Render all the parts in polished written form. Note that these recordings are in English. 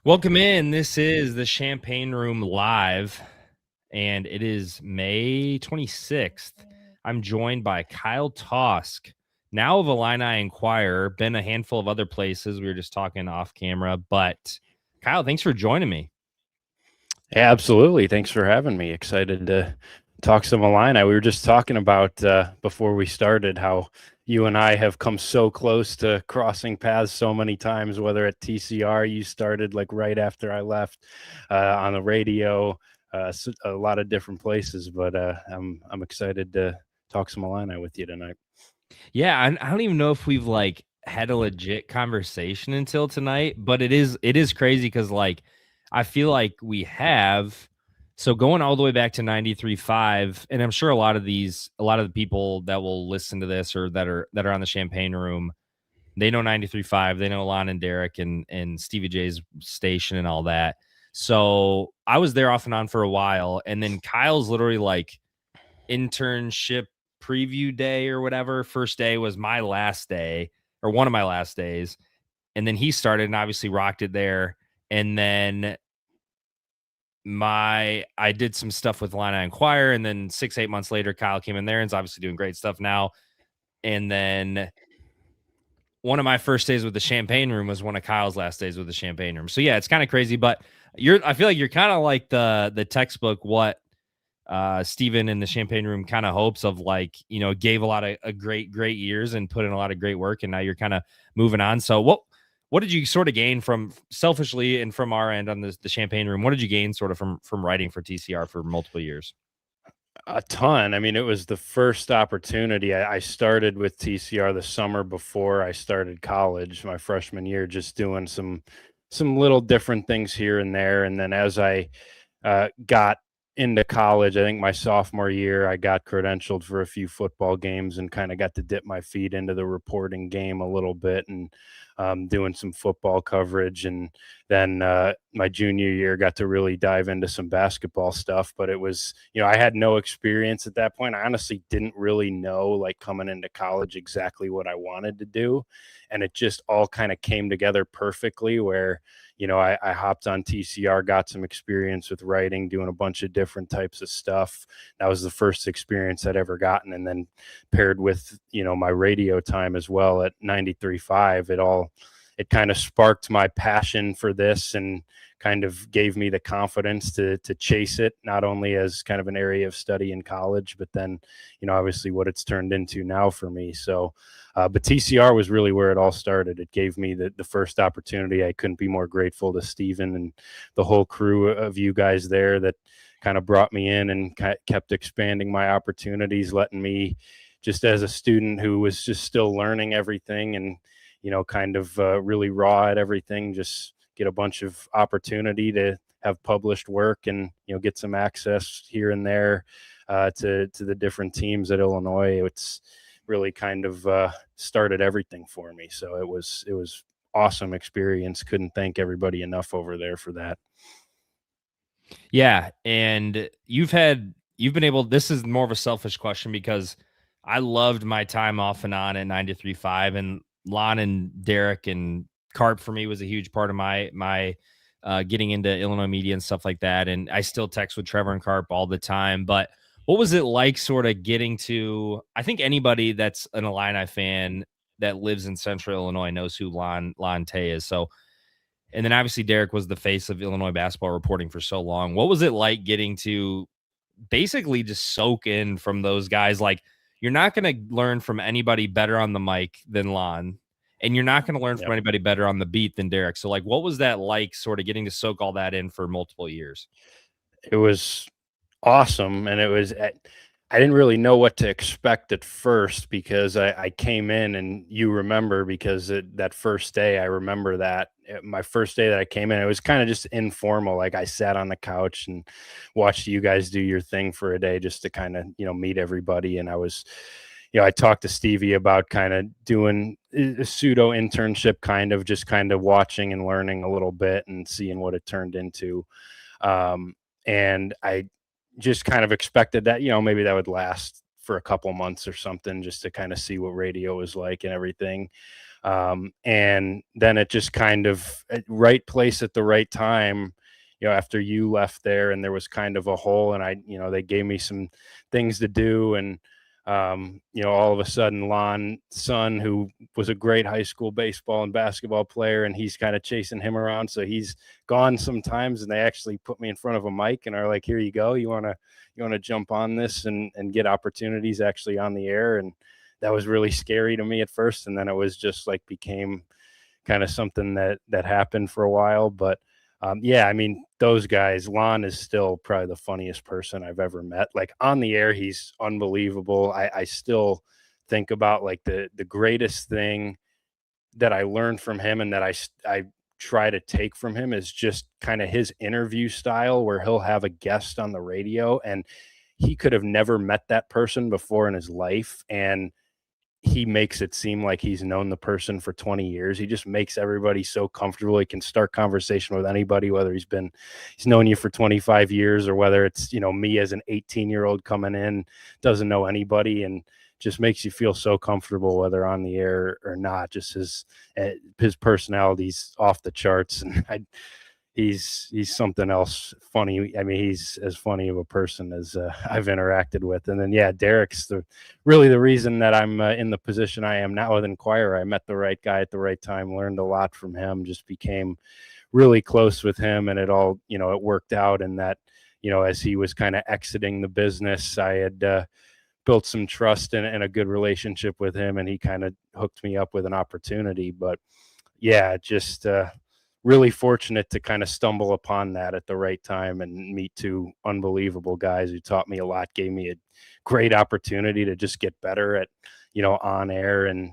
Welcome in. This is the Champagne Room Live, and it is May 26th. I'm joined by Kyle Tausk, now of Illini Inquirer, been a handful of other places. We were just talking off camera, but Kyle, thanks for joining me. Yeah, absolutely. Thanks for having me. Excited to talk some Illini. We were just talking about before we started how you and I have come so close to crossing paths so many times, whether at TCR, you started like right after I left, on the radio, a lot of different places, but I'm excited to talk some Illini with you tonight. Yeah, I don't even know if we've had a legit conversation until tonight, but it is crazy because I feel like we have. So going all the way back to 93.5, and I'm sure a lot of the people that will listen to this or that are on the Champagne Room, they know 93.5, they know Lon and Derek and Stevie J's station and all that. So I was there off and on for a while, and then Kyle's literally like internship preview day or whatever. First day was my last day or one of my last days. And then he started and obviously rocked it there. And then I did some stuff with Illini Inquirer, and then 6-8 months later, Kyle came in there and is obviously doing great stuff now. And then one of my first days with the Champagne Room was one of Kyle's last days with the Champagne Room. So yeah, it's kind of crazy, but I feel like you're kind of like the textbook what Steven in the Champagne Room kind of hopes of, gave a lot of great years and put in a lot of great work, and now you're kind of moving on. So what did you sort of gain from selfishly and from our end on the Champagne Room? What did you gain sort of from writing for TCR for multiple years? A ton. I mean, it was the first opportunity. I started with TCR the summer before I started college, my freshman year, just doing some little different things here and there. And then as I got into college, I think my sophomore year, I got credentialed for a few football games and kind of got to dip my feet into the reporting game a little bit and doing some football coverage. And then my junior year, got to really dive into some basketball stuff. But it was, I had no experience at that point. I honestly didn't really know, like coming into college, exactly what I wanted to do. And it just all kind of came together perfectly where, I hopped on TCR, got some experience with writing, doing a bunch of different types of stuff. That was the first experience I'd ever gotten. And then paired with, my radio time as well at 93.5, it kind of sparked my passion for this and kind of gave me the confidence to chase it, not only as kind of an area of study in college, but then, obviously what it's turned into now for me. So, but TCR was really where it all started. It gave me the first opportunity. I couldn't be more grateful to Steven and the whole crew of you guys there that kind of brought me in and kept expanding my opportunities, letting me, just as a student who was just still learning everything and, kind of really raw at everything, just get a bunch of opportunity to have published work and, get some access here and there to the different teams at Illinois. It's really kind of started everything for me. So it was awesome experience. Couldn't thank everybody enough over there for that. Yeah, and you've been able. This is more of a selfish question because I loved my time off and on at 93.5, and Lon and Derek and Carp for me was a huge part of my getting into Illinois media and stuff like that. And I still text with Trevor and Carp all the time. But what was it like sort of getting to, I think anybody that's an Illini fan that lives in central Illinois knows who Lon Tay is. So, and then obviously Derek was the face of Illinois basketball reporting for so long. What was it like getting to basically just soak in from those guys? Like, you're not going to learn from anybody better on the mic than Lon, and you're not going to learn from anybody better on the beat than Derek. So, like, what was that like, sort of getting to soak all that in for multiple years? It was awesome. And I didn't really know what to expect at first because I came in, and you remember, because that first day, I remember that my first day that I came in, it was kind of just informal. Like I sat on the couch and watched you guys do your thing for a day just to kind of, meet everybody. And I was, I talked to Stevie about kind of doing a pseudo internship, just kind of watching and learning a little bit and seeing what it turned into. And I just kind of expected that, maybe that would last for a couple months or something, just to kind of see what radio was like and everything. And then it just kind of right place at the right time, after you left there and there was kind of a hole, and they gave me some things to do. And, all of a sudden Lon's son, who was a great high school baseball and basketball player, and he's kind of chasing him around. So he's gone sometimes, and they actually put me in front of a mic and are like, here you go. You want to jump on this and get opportunities actually on the air. And that was really scary to me at first. And then it was just like became kind of something that happened for a while. But yeah, I mean, those guys, Lon is still probably the funniest person I've ever met. Like on the air, he's unbelievable. I still think about like the greatest thing that I learned from him and that I try to take from him is just kind of his interview style, where he'll have a guest on the radio and he could have never met that person before in his life. And he makes it seem like he's known the person for 20 years. He just makes everybody so comfortable. He can start conversation with anybody, whether he's known you for 25 years or whether it's, me as an 18-year-old coming in, doesn't know anybody, and just makes you feel so comfortable, whether on the air or not. Just his personality's off the charts. And he's something else funny. I mean, he's as funny of a person as I've interacted with. And then, yeah, Derek's really the reason that I'm in the position I am now with Inquirer. I met the right guy at the right time, learned a lot from him, just became really close with him. And it all, it worked out. And that, as he was kind of exiting the business, I had built some trust and a good relationship with him. And he kind of hooked me up with an opportunity. But yeah, just really fortunate to kind of stumble upon that at the right time and meet two unbelievable guys who taught me a lot, gave me a great opportunity to just get better at, on air and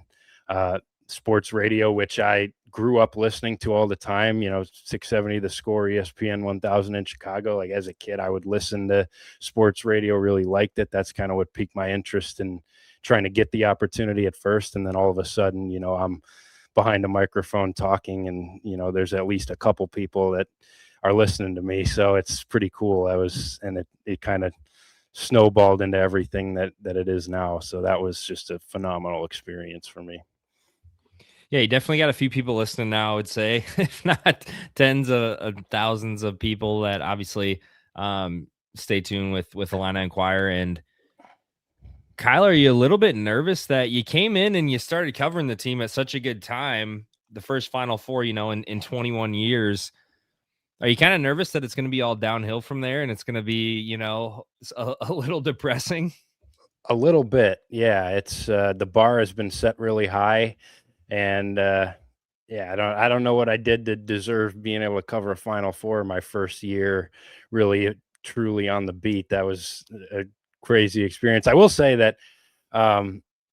sports radio, which I grew up listening to all the time, 670 The Score, ESPN 1000 in Chicago. Like as a kid, I would listen to sports radio, really liked it. That's kind of what piqued my interest in trying to get the opportunity at first. And then all of a sudden, I'm behind a microphone talking, and there's at least a couple people that are listening to me, so it's pretty cool. It kind of snowballed into everything that it is now. So that was just a phenomenal experience for me. Yeah, you definitely got a few people listening now, I would say, if not tens of thousands of people that obviously stay tuned with Illini Inquirer. And Kyle, are you a little bit nervous that you came in and you started covering the team at such a good time, the first Final Four, in 21 years? Are you kind of nervous that it's going to be all downhill from there and it's going to be, a little depressing? A little bit. Yeah. It's the bar has been set really high, and yeah, I don't know what I did to deserve being able to cover a Final Four my first year, really truly on the beat. That was a crazy experience. I will say that,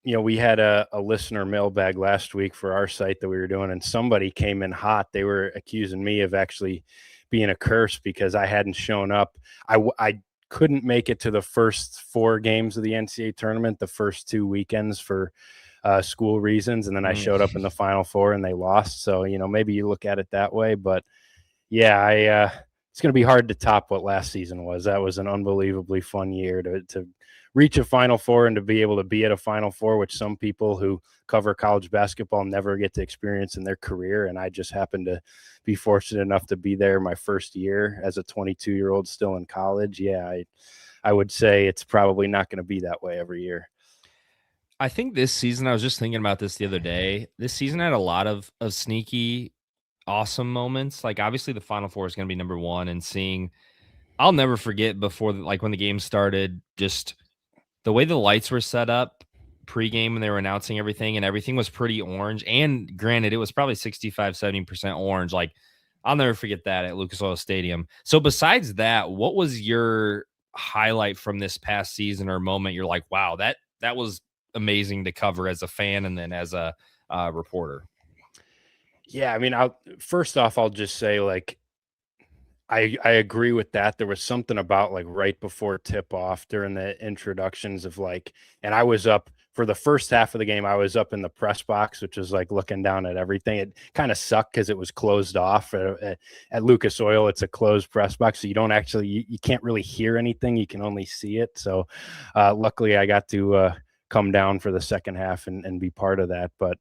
we had a listener mailbag last week for our site that we were doing, and somebody came in hot. They were accusing me of actually being a curse because I hadn't shown up. I couldn't make it to the first 4 games of the NCAA tournament, the first 2 weekends for school reasons. And then I showed up in the Final Four and they lost. So, maybe you look at it that way, but yeah, it's going to be hard to top what last season was. That was an unbelievably fun year to reach a Final Four and to be able to be at a Final Four, which some people who cover college basketball never get to experience in their career. And I just happened to be fortunate enough to be there my first year as a 22-year-old still in college. Yeah, I would say it's probably not going to be that way every year. I think this season, I was just thinking about this the other day. This season had a lot of sneaky, awesome moments. Like obviously the Final Four is going to be number one, and I'll never forget before, like when the game started, just the way the lights were set up pregame when they were announcing everything, and everything was pretty orange. And granted, it was probably 65-70% orange. Like I'll never forget that at Lucas Oil Stadium. So besides that, what was your highlight from this past season or moment? You're like, wow, that was amazing to cover as a fan and then as a reporter. Yeah, I mean, first off, I'll just say, like, I agree with that. There was something about like right before tip off during the introductions of like, and I was up for the first half of the game. I was up in the press box, which was like looking down at everything. It kind of sucked because it was closed off at Lucas Oil. It's a closed press box, so you don't actually, you can't really hear anything. You can only see it. So luckily I got to come down for the second half and be part of that. But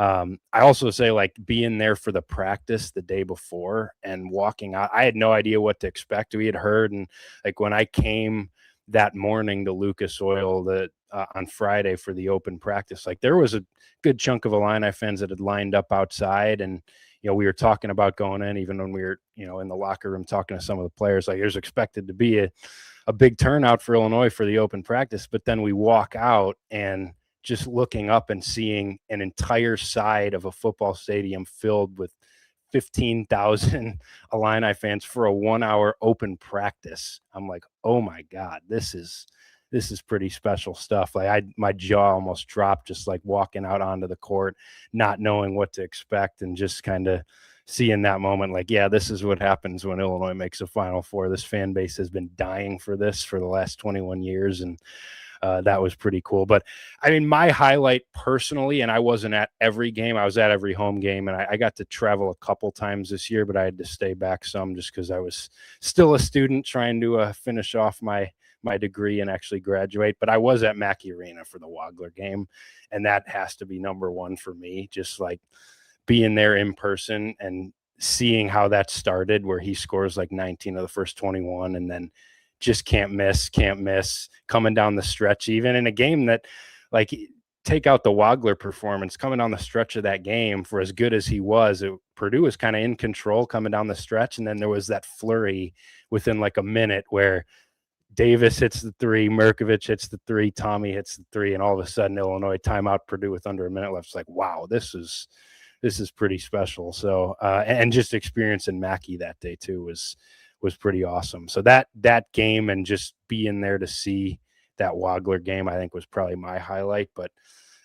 I also say, like, being there for the practice the day before and walking out, I had no idea what to expect. We had heard, and like when I came that morning to Lucas Oil on Friday for the open practice, like there was a good chunk of Illini fans that had lined up outside, and we were talking about going in, even when we were in the locker room talking to some of the players. Like there's expected to be a big turnout for Illinois for the open practice, but then we walk out and just looking up and seeing an entire side of a football stadium filled with 15,000 Illini fans for a 1-hour open practice. I'm like, oh my God, this is pretty special stuff. Like my jaw almost dropped just like walking out onto the court, not knowing what to expect, and just kind of seeing that moment. Like, yeah, this is what happens when Illinois makes a Final Four. This fan base has been dying for this for the last 21 years. And that was pretty cool. But I mean, my highlight personally, and I wasn't at every game, I was at every home game, and I got to travel a couple times this year, but I had to stay back some just because I was still a student trying to finish off my degree and actually graduate. But I was at Mackey Arena for the Wagler game, and that has to be number one for me. Just like being there in person and seeing how that started, where he scores like 19 of the first 21, and then just can't miss coming down the stretch, even in a game that, like, take out the Wagler performance, coming down the stretch of that game, for as good as he was, Purdue was kind of in control coming down the stretch. And then there was that flurry within like a minute where Davis hits the three, Merkovich hits the three, Tommy hits the three, and all of a sudden Illinois timeout Purdue with under a minute left. It's like, wow, this is pretty special. So and just experiencing Mackey that day too was pretty awesome. So that game and just being there to see that Wagler game, I think was probably my highlight. But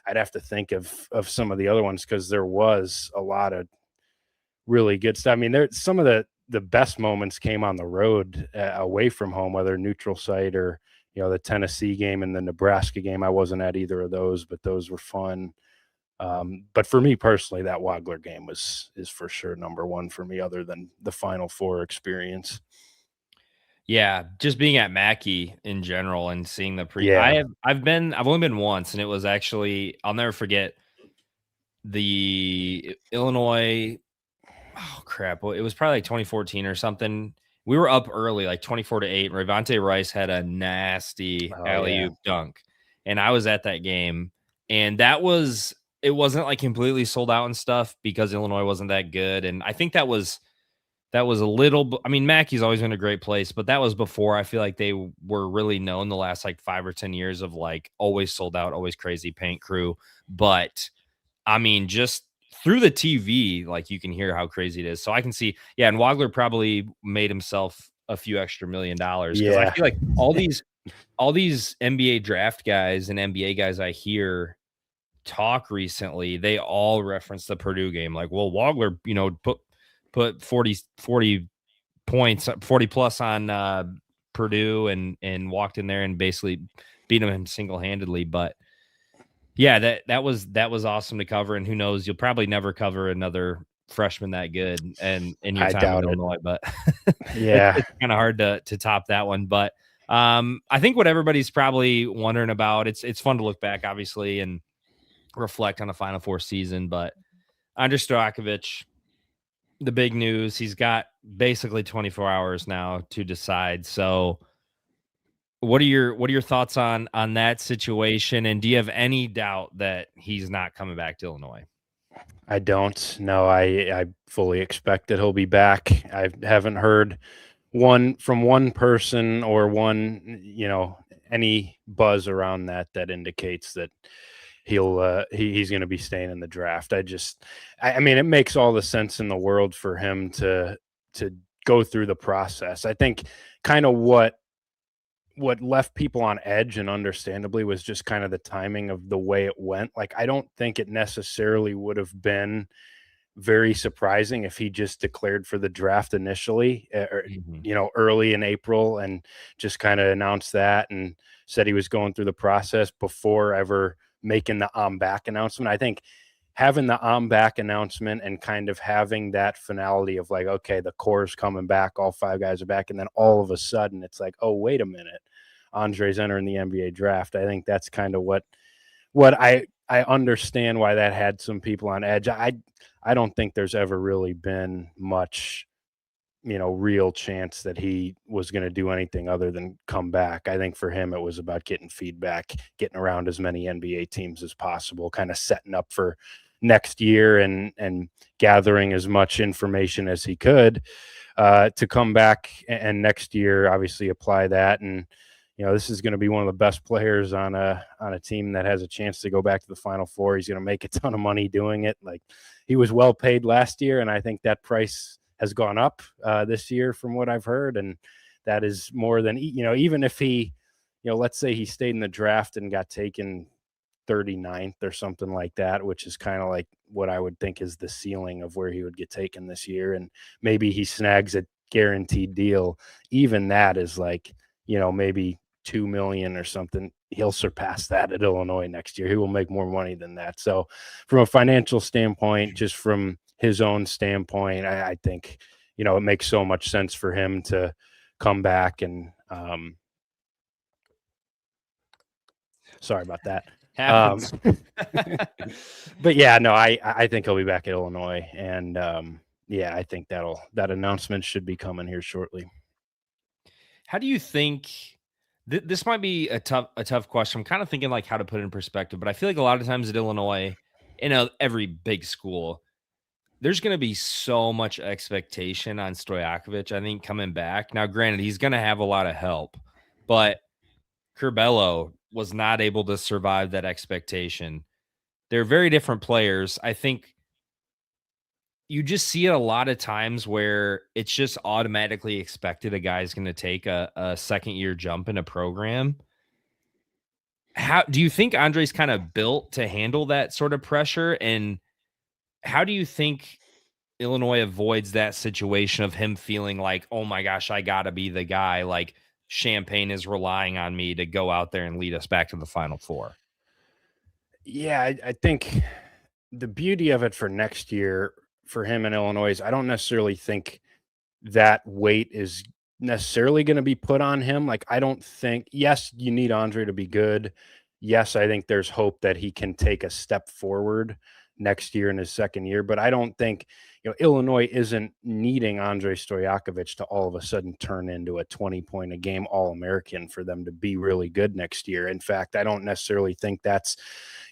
I'd have to think of some of the other ones, because there was a lot of really good stuff. I mean, some of the best moments came on the road, away from home, whether neutral site or the Tennessee game and the Nebraska game. I wasn't at either of those, but those were fun. But for me personally, that Wagler game is for sure number one for me, other than the Final Four experience. Yeah, just being at Mackey in general and seeing the Yeah. I've only been once, and it was actually, I'll never forget, the Illinois, oh crap, well, it was probably like 2014 or something. We were up early, like 24-8. Ravante Rice had a nasty alley-oop dunk, and I was at that game, and it wasn't like completely sold out and stuff because Illinois wasn't that good, and I think that was a little. I mean, Mackey's always been a great place, but that was before I feel like they were really known the last like 5 or 10 years of like always sold out, always crazy paint crew. But I mean, just through the TV, like you can hear how crazy it is. So I can see, yeah, and Wagler probably made himself a few extra $1 million, because I feel like all these NBA draft guys and NBA guys I hear talk recently, they all reference the Purdue game. Like, well, Wagler, put 40 points, 40 plus on Purdue, and walked in there and basically beat him single-handedly. But yeah, that was awesome to cover. And who knows, you'll probably never cover another freshman that good and in your time in Illinois, but yeah, it's kind of hard to top that one. But I think what everybody's probably wondering about, it's fun to look back, obviously, and reflect on the Final Four season. But Andrej Stojakovic, the big news, he's got basically 24 hours now to decide. So what are your thoughts on that situation? And do you have any doubt that he's not coming back to Illinois? I don't. No, I fully expect that he'll be back. I haven't heard from one person or any buzz around that indicates that he's going to be staying in the draft. I mean, it makes all the sense in the world for him to go through the process. I think kind of what left people on edge, and understandably, was just kind of the timing of the way it went. Like, I don't think it necessarily would have been very surprising if he just declared for the draft initially, early in April, and just kind of announced that and said he was going through the process before ever making the back announcement. I think having the back announcement and kind of having that finality of like, okay, the core's coming back, all 5 guys are back, and then all of a sudden it's like, oh, wait a minute, Andre's entering the NBA draft. I think that's kind of what I understand why that had some people on edge. I don't think there's ever really been much, real chance that he was going to do anything other than come back. I think for him, it was about getting feedback, getting around as many NBA teams as possible, kind of setting up for next year and gathering as much information as he could to come back and next year, obviously apply that. And, this is going to be one of the best players on a team that has a chance to go back to the Final Four. He's going to make a ton of money doing it. Like, he was well paid last year, and I think that price has gone up this year from what I've heard. And that is more than, even if he, let's say he stayed in the draft and got taken 39th or something like that, which is kind of like what I would think is the ceiling of where he would get taken this year. And maybe he snags a guaranteed deal. Even that is like, maybe 2 million or something. He'll surpass that at Illinois next year. He will make more money than that. So from a financial standpoint, just from his own standpoint, I think, it makes so much sense for him to come back. And sorry about that. Happens. But yeah, no, I think he'll be back at Illinois. And yeah, I think that announcement should be coming here shortly. How do you think this might be a tough question? I'm kind of thinking like how to put it in perspective, but I feel like a lot of times at Illinois, every big school, there's going to be so much expectation on Stojakovic, I think, coming back. Now, granted, he's going to have a lot of help, but Curbelo was not able to survive that expectation. They're very different players. I think you just see it a lot of times where it's just automatically expected a guy's going to take a second year jump in a program. How do you think Andre's kind of built to handle that sort of pressure? And how do you think Illinois avoids that situation of him feeling like, oh my gosh, I got to be the guy, like Champaign is relying on me to go out there and lead us back to the Final Four? Yeah, I think the beauty of it for next year for him in Illinois is I don't necessarily think that weight is necessarily going to be put on him. Like, I don't think, yes, you need Andre to be good. Yes, I think there's hope that he can take a step forward next year in his second year, but I don't think, Illinois isn't needing Andre Stojakovic to all of a sudden turn into a 20-point a game All-American for them to be really good next year. In fact, I don't necessarily think that's,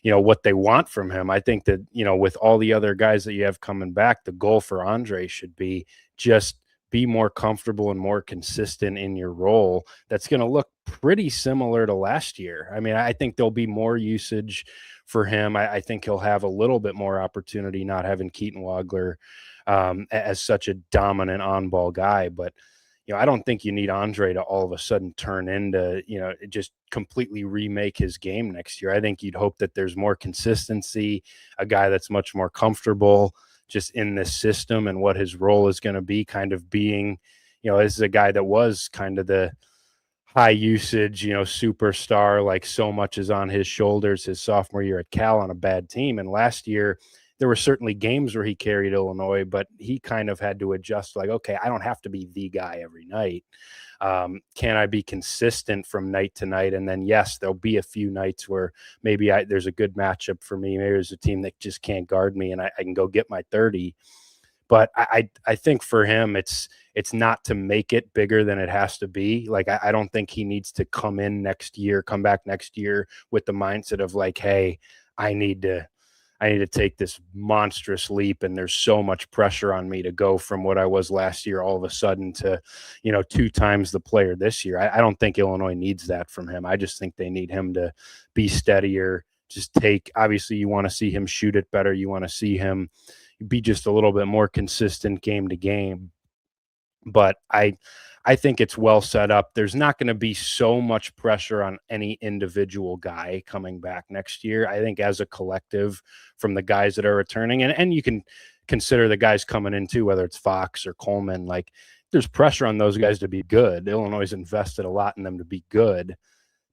what they want from him. I think that, with all the other guys that you have coming back, the goal for Andre should be just be more comfortable and more consistent in your role. That's going to look pretty similar to last year. I mean, I think there'll be more usage for him. I think he'll have a little bit more opportunity not having Keaton Wagler as such a dominant on-ball guy. But, I don't think you need Andre to all of a sudden turn into, just completely remake his game next year. I think you'd hope that there's more consistency, a guy that's much more comfortable just in this system and what his role is going to be, kind of being, this is a guy that was kind of the high usage, superstar, like so much is on his shoulders his sophomore year at Cal on a bad team. And last year, there were certainly games where he carried Illinois, but he kind of had to adjust like, okay, I don't have to be the guy every night. Can I be consistent from night to night? And then, yes, there'll be a few nights where maybe there's a good matchup for me. Maybe there's a team that just can't guard me and I can go get my 30. But I think for him, it's not to make it bigger than it has to be. Like, I don't think he needs to come back next year with the mindset of like, hey, I need to take this monstrous leap. And there's so much pressure on me to go from what I was last year all of a sudden to, 2 times the player this year. I don't think Illinois needs that from him. I just think they need him to be steadier. Obviously you want to see him shoot it better. You want to see him be just a little bit more consistent game to game. But I think it's well set up. There's not going to be so much pressure on any individual guy coming back next year. I think as a collective from the guys that are returning, and you can consider the guys coming in too, whether it's Fox or Coleman, like there's pressure on those guys to be good. Illinois invested a lot in them to be good,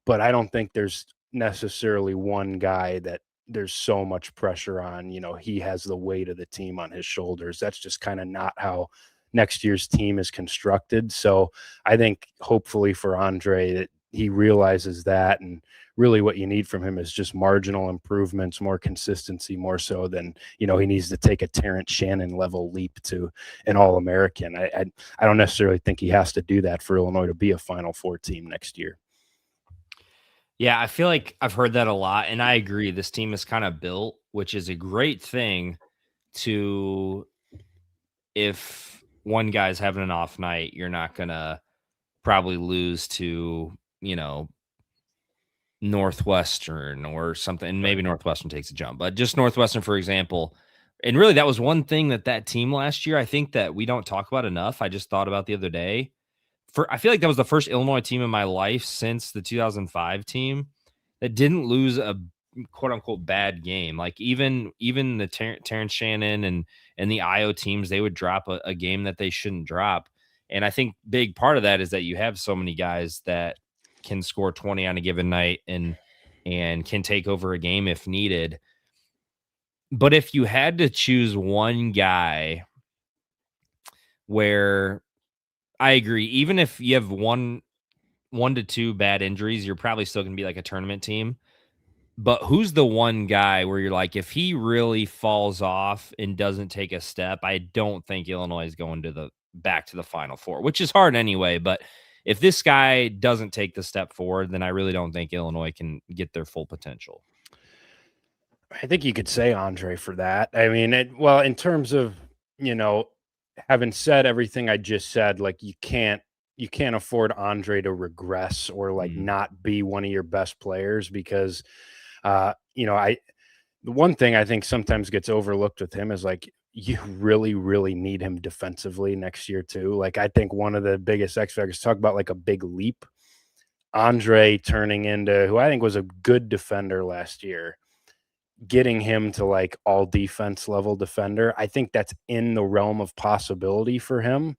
but I don't think there's necessarily one guy that there's so much pressure on, he has the weight of the team on his shoulders. That's just kind of not how next year's team is constructed. So I think hopefully for Andre that he realizes that, and really what you need from him is just marginal improvements, more consistency, more so than, he needs to take a Terrence Shannon level leap to an All-American. I don't necessarily think he has to do that for Illinois to be a Final Four team next year. Yeah, I feel like I've heard that a lot, and I agree. This team is kind of built, which is a great thing to if one guy's having an off night, you're not gonna probably lose to, Northwestern or something. And maybe Northwestern takes a jump, but just Northwestern, for example. And really, that was one thing that team last year, I think that we don't talk about enough. I just thought about the other day. I feel like that was the first Illinois team in my life since the 2005 team that didn't lose a quote unquote bad game. Like even the Terrence Shannon and the IO teams, they would drop a game that they shouldn't drop. And I think big part of that is that you have so many guys that can score 20 on a given night and can take over a game if needed. But if you had to choose one guy where I agree, even if you have one to two bad injuries, you're probably still going to be like a tournament team. But who's the one guy where you're like, if he really falls off and doesn't take a step, I don't think Illinois is going to back to the Final Four, which is hard anyway. But if this guy doesn't take the step forward, then I really don't think Illinois can get their full potential. I think you could say Andre for that. I mean, in terms of, having said everything I just said, like you can't afford Andre to regress or like not be one of your best players because, the one thing I think sometimes gets overlooked with him is like you really, really need him defensively next year too. Like I think one of the biggest X factors, talk about like a big leap, Andre turning into who I think was a good defender last year, getting him to like all defense level defender. I think that's in the realm of possibility for him.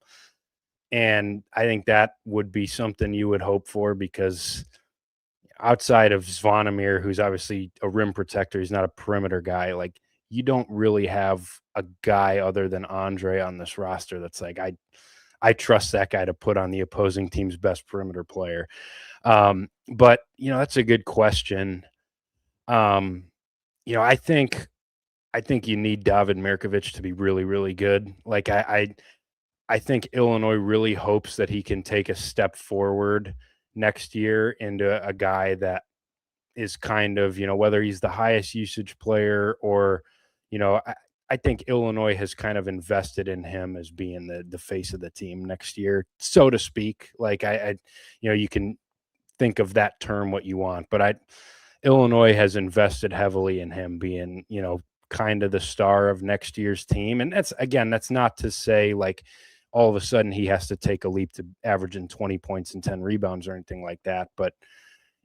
And I think that would be something you would hope for because outside of Zvonimir, who's obviously a rim protector, he's not a perimeter guy. Like you don't really have a guy other than Andre on this roster that's like, I trust that guy to put on the opposing team's best perimeter player. But that's a good question. I think you need David Mirkovic to be really, really good. Like I think Illinois really hopes that he can take a step forward next year into a guy that is kind of, whether he's the highest usage player or, I think Illinois has kind of invested in him as being the face of the team next year, so to speak. Like you can think of that term what you want, but Illinois has invested heavily in him being, kind of the star of next year's team. And that's not to say like all of a sudden he has to take a leap to averaging 20 points and 10 rebounds or anything like that. But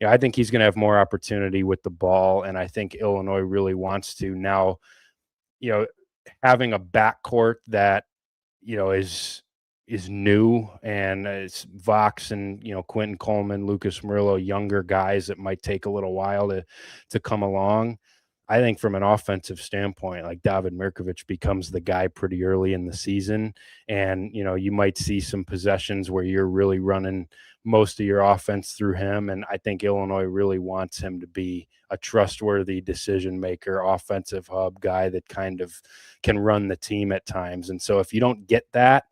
I think he's going to have more opportunity with the ball. And I think Illinois really wants to now, having a backcourt that, is new and it's Vox and, Quentin Coleman, Lucas Murillo, younger guys that might take a little while to come along. I think from an offensive standpoint, like David Mirkovic becomes the guy pretty early in the season. And, you might see some possessions where you're really running most of your offense through him. And I think Illinois really wants him to be a trustworthy decision maker, offensive hub guy that kind of can run the team at times. And so if you don't get that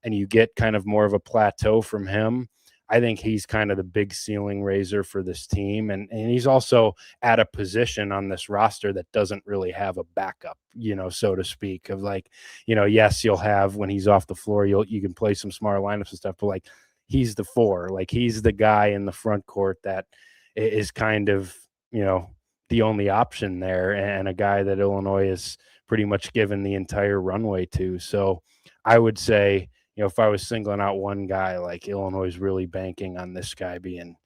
and you get kind of more of a plateau from him, I think he's kind of the big ceiling raiser for this team. And he's also at a position on this roster that doesn't really have a backup, so to speak, of like, yes, you'll have when he's off the floor, you can play some smart lineups and stuff, but like he's the four, like he's the guy in the front court that is kind of, the only option there and a guy that Illinois is pretty much given the entire runway to. So I would say, if I was singling out one guy, like Illinois is really banking on this guy being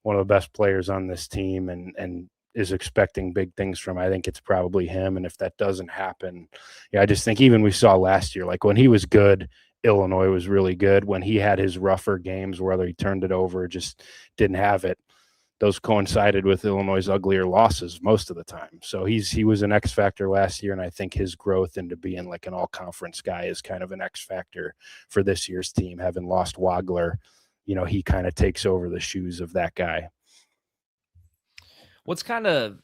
one of the best players on this team and is expecting big things from, I think it's probably him. And if that doesn't happen, I just think even we saw last year, like when he was good, Illinois was really good. When he had his rougher games, whether he turned it over, just didn't have it, those coincided with Illinois' uglier losses most of the time. So he was an X factor last year, and I think his growth into being like an all-conference guy is kind of an X factor for this year's team, having lost Wagler he kind of takes over the shoes of that guy. What's kind of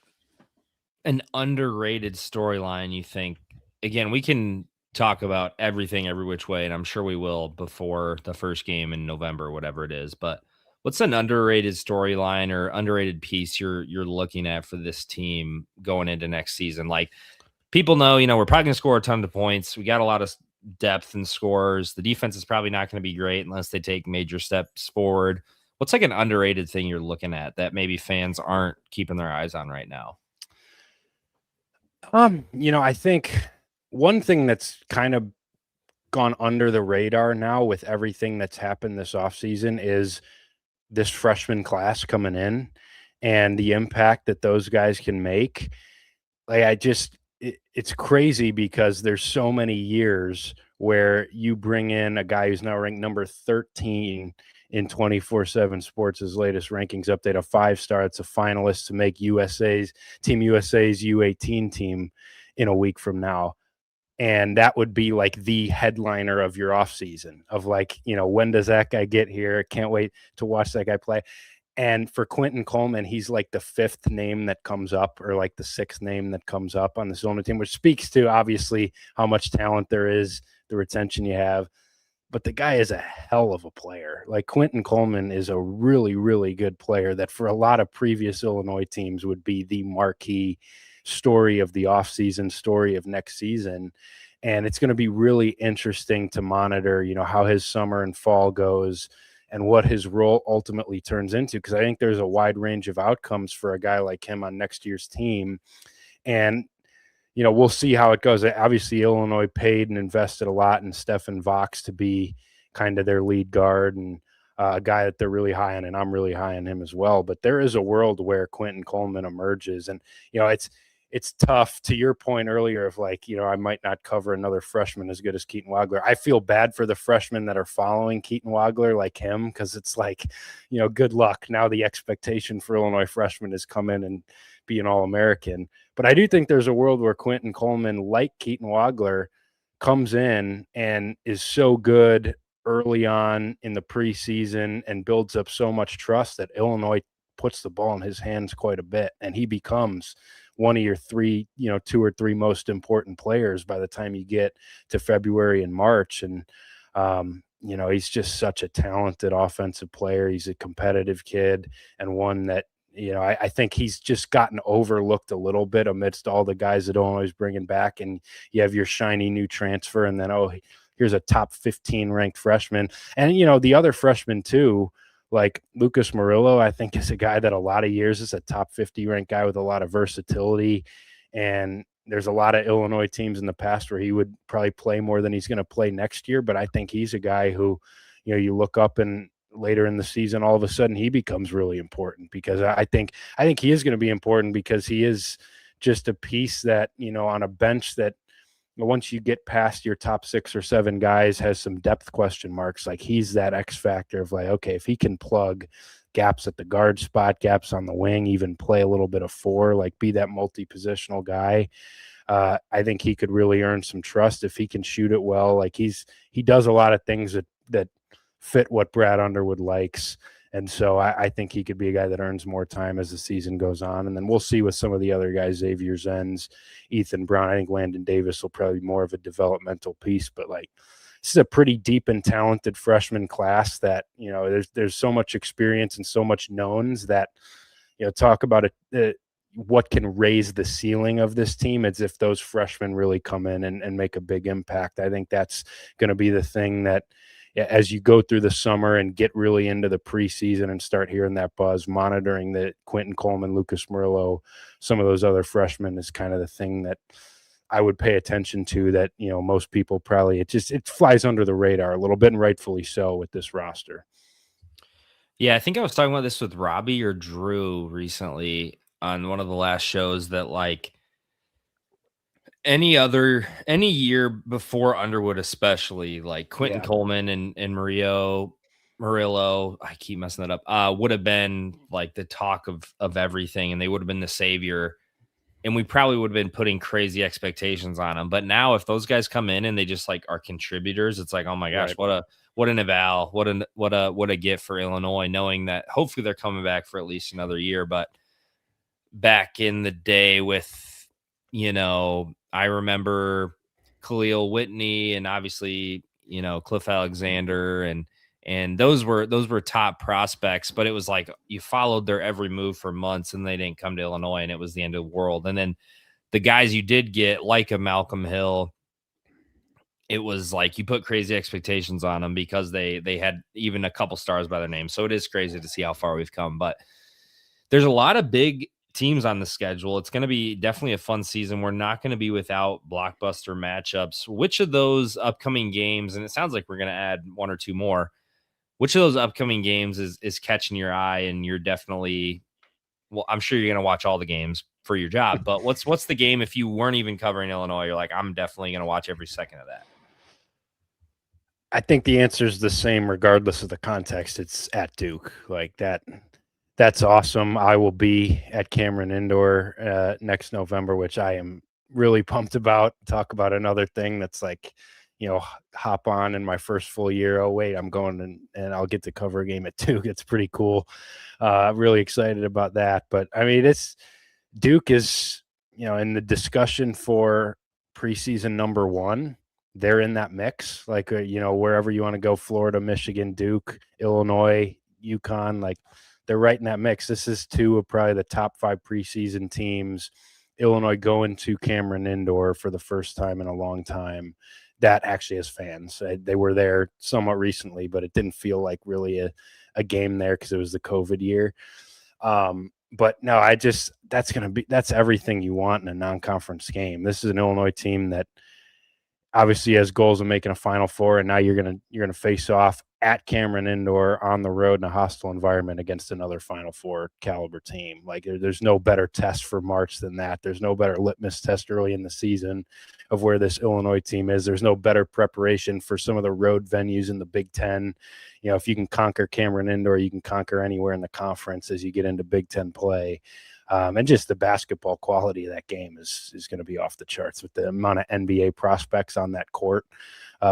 an underrated storyline you think? Again, we can talk about everything every which way, and I'm sure we will before the first game in November, whatever it is. But what's an underrated storyline or underrated piece you're looking at for this team going into next season? Like, people know, we're probably going to score a ton of points. We got a lot of depth and scores. The defense is probably not going to be great unless they take major steps forward. What's like an underrated thing you're looking at that maybe fans aren't keeping their eyes on right now? I think one thing that's kind of gone under the radar now with everything that's happened this offseason is this freshman class coming in and the impact that those guys can make. Like, it's crazy because there's so many years where you bring in a guy who's now ranked number 13 in 24/7 Sports' latest rankings update, a 5-star. It's a finalist to make Team USA's U18 team in a week from now. And that would be like the headliner of your offseason of like, when does that guy get here? Can't wait to watch that guy play. And for Quentin Coleman, he's like the 5th name that comes up, or like the 6th name that comes up on this Illinois team, which speaks to obviously how much talent there is, the retention you have. But the guy is a hell of a player. Like, Quentin Coleman is a really, really good player that for a lot of previous Illinois teams would be the marquee story of the offseason, story of next season. And it's going to be really interesting to monitor, how his summer and fall goes and what his role ultimately turns into. Because I think there's a wide range of outcomes for a guy like him on next year's team. And, we'll see how it goes. Obviously, Illinois paid and invested a lot in Stephen Vox to be kind of their lead guard and a guy that they're really high on, and I'm really high on him as well. But there is a world where Quentin Coleman emerges. And, it's tough, to your point earlier of like, I might not cover another freshman as good as Keaton Wagler. I feel bad for the freshmen that are following Keaton Wagler like him, because it's like, good luck. Now the expectation for Illinois freshmen is come in and be an All-American. But I do think there's a world where Quentin Coleman, like Keaton Wagler, comes in and is so good early on in the preseason and builds up so much trust that Illinois puts the ball in his hands quite a bit, and he becomes one of your 2 or 3 most important players by the time you get to February and March. And, he's just such a talented offensive player. He's a competitive kid, and one that, I think he's just gotten overlooked a little bit amidst all the guys that Illinois is bringing back. And you have your shiny new transfer, and then, here's a top 15 ranked freshman. And, the other freshmen too, like Lucas Murillo, I think is a guy that a lot of years is a top 50 ranked guy with a lot of versatility. And there's a lot of Illinois teams in the past where he would probably play more than he's going to play next year. But I think he's a guy who, you look up and later in the season, all of a sudden he becomes really important, because I think he is going to be important because he is just a piece that, on a bench that, once you get past your top 6 or 7 guys, has some depth question marks. Like, he's that X factor of like, okay, if he can plug gaps at the guard spot, gaps on the wing, even play a little bit of 4, like be that multi-positional guy. I think he could really earn some trust if he can shoot it well. Like, he does a lot of things that fit what Brad Underwood likes. And so I think he could be a guy that earns more time as the season goes on. And then we'll see with some of the other guys, Xavier Zenz, Ethan Brown. I think Landon Davis will probably be more of a developmental piece. But like, this is a pretty deep and talented freshman class that, there's so much experience and so much knowns that, talk about what can raise the ceiling of this team as if those freshmen really come in and make a big impact. I think that's going to be the thing that, as you go through the summer and get really into the preseason and start hearing that buzz, monitoring the Quentin Coleman, Lucas Murillo, some of those other freshmen is kind of the thing that I would pay attention to, that, most people probably, it flies under the radar a little bit, and rightfully so with this roster. Yeah, I think I was talking about this with Robbie or Drew recently on one of the last shows, that like any year before Underwood, especially like Quentin Coleman and Murillo, I keep messing that up, would have been like the talk of everything, and they would have been the savior. and we probably would have been putting crazy expectations on them. But now, if those guys come in and they just like are contributors, it's like, oh my gosh, Right. what an eval, what a gift for Illinois, knowing that hopefully they're coming back for at least another year. But back in the day, with I remember Khalil Whitney and obviously Cliff Alexander and those were top prospects, but it was like you followed their every move for months and they didn't come to Illinois and it was the end of the world. And then the guys you did get, like a Malcolm Hill, it was like you put crazy expectations on them because they had even a couple stars by their name. So it is crazy to see how far we've come. But there's a lot of big teams on the schedule. It's going to be definitely a fun season. We're not going to be without blockbuster matchups. Which of those upcoming games, and it sounds like we're going to add one or two more, which of those upcoming games is catching your eye and you're definitely, well, I'm sure you're going to watch all the games for your job, but what's the game, if you weren't even covering Illinois, you're like, I'm definitely going to watch every second of that? I think the answer is the same regardless of the context. It's at Duke. Like that's awesome. I will be at Cameron Indoor next November, which I am really pumped about. Talk about another thing that's like, hop on in my first full year. Oh, wait, I'm going and I'll get to cover a game at Duke. It's pretty cool. Really excited about that. But I mean, Duke is, in the discussion for preseason number one. They're in that mix, like, wherever you want to go, Florida, Michigan, Duke, Illinois, UConn, like they're right in that mix. This is two of probably the top 5 preseason teams. Illinois going to Cameron Indoor for the first time in a long time. That actually has fans. They were there somewhat recently, but it didn't feel like really a game there because it was the COVID year. But no, that's everything you want in a non-conference game. This is an Illinois team that obviously has goals of making a Final Four, and now you're gonna face off at Cameron Indoor on the road in a hostile environment against another Final Four caliber team. Like there's no better test for March than that. There's no better litmus test early in the season of where this Illinois team is. There's no better preparation for some of the road venues in the Big Ten. If you can conquer Cameron Indoor, you can conquer anywhere in the conference as you get into Big Ten play. And just the basketball quality of that game is going to be off the charts with the amount of NBA prospects on that court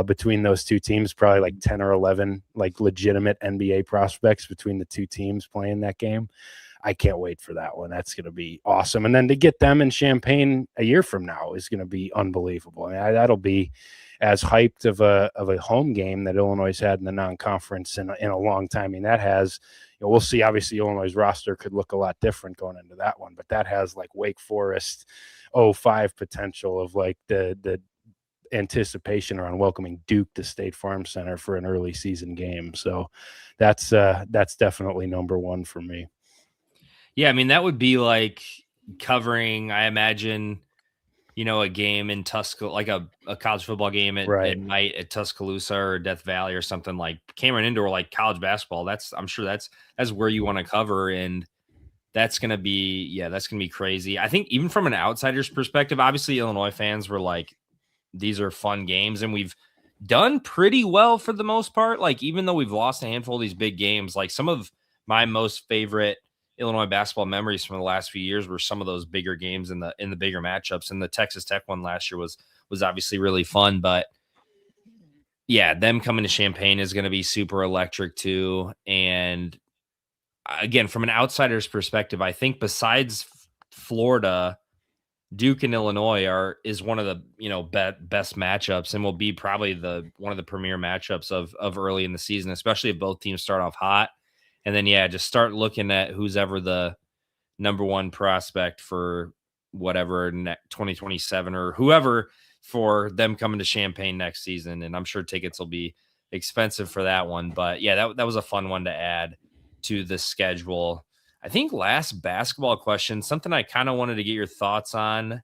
between those two teams, probably like 10 or 11, like legitimate NBA prospects between the two teams playing that game. I can't wait for that one. That's going to be awesome. And then to get them in Champaign a year from now is going to be unbelievable. I mean, that'll be as hyped of a home game that Illinois had in the non-conference in a long time. I mean, that has, we'll see. Obviously, Illinois' roster could look a lot different going into that one, but that has like Wake Forest 05 potential of like the anticipation around welcoming Duke to State Farm Center for an early season game. So that's definitely number one for me. Yeah, I mean, that would be like covering, I imagine, a game in Tuscaloosa, like a college football game at night at Tuscaloosa or Death Valley or something, like Cameron Indoor, like college basketball. I'm sure that's where you want to cover. And that's going to be crazy. I think even from an outsider's perspective, obviously Illinois fans were like, these are fun games, and we've done pretty well for the most part. Like, even though we've lost a handful of these big games, like some of my most favorite Illinois basketball memories from the last few years were some of those bigger games in the bigger matchups. And the Texas Tech one last year was obviously really fun. But yeah, them coming to Champaign is going to be super electric too. And again, from an outsider's perspective, I think besides Florida, Duke and Illinois is one of the best matchups, and will be probably one of the premier matchups of early in the season, especially if both teams start off hot. And then just start looking at who's ever the number one prospect for whatever 2027 or whoever for them coming to Champaign next season. And I'm sure tickets will be expensive for that one, but yeah, that was a fun one to add to the schedule. I think last basketball question, something I kind of wanted to get your thoughts on,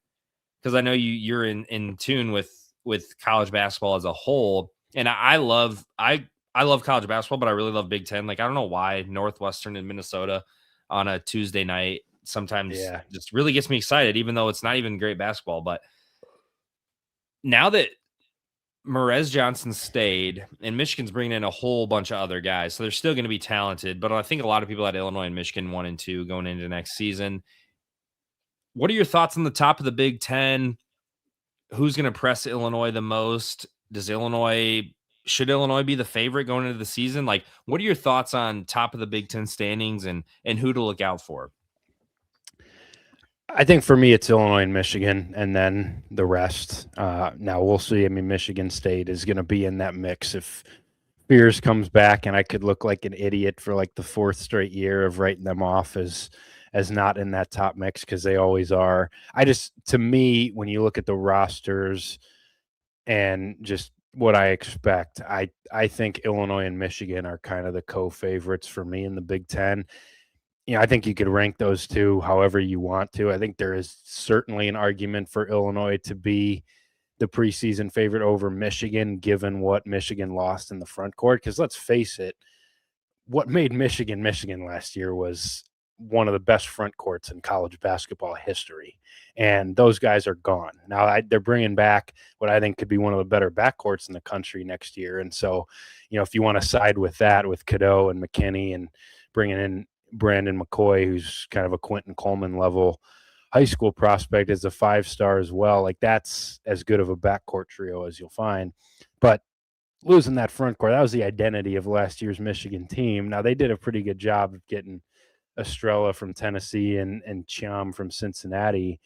because I know you're in tune with college basketball as a whole. And I love college basketball, but I really love Big Ten. Like, I don't know why Northwestern and Minnesota on a Tuesday night sometimes just really gets me excited, even though it's not even great basketball. But now that Merez Johnson stayed, and Michigan's bringing in a whole bunch of other guys, so they're still going to be talented. But I think a lot of people at Illinois and Michigan 1 and 2 going into next season. What are your thoughts on the top of the Big Ten? Who's going to press Illinois the most? Should Illinois be the favorite going into the season? Like, what are your thoughts on top of the Big Ten standings and who to look out for? I think for me, it's Illinois and Michigan, and then the rest. Now we'll see. I mean, Michigan State is going to be in that mix if Spears comes back, and I could look like an idiot for like the fourth straight year of writing them off as not in that top mix, because they always are. To me, when you look at the rosters and just what I expect, I think Illinois and Michigan are kind of the co-favorites for me in the Big Ten. I think you could rank those two however you want to. I think there is certainly an argument for Illinois to be the preseason favorite over Michigan, given what Michigan lost in the front court. Because let's face it, what made Michigan last year was one of the best front courts in college basketball history. And those guys are gone. Now they're bringing back what I think could be one of the better backcourts in the country next year. And so, if you want to side with that, with Cadeau and McKinney, and bringing in Brandon McCoy, who's kind of a Quentin Coleman level high school prospect, as a 5-star as well, like that's as good of a backcourt trio as you'll find. But losing that front court, that was the identity of last year's Michigan team. Now they did a pretty good job of getting Estrella from Tennessee and Chiam from Cincinnati,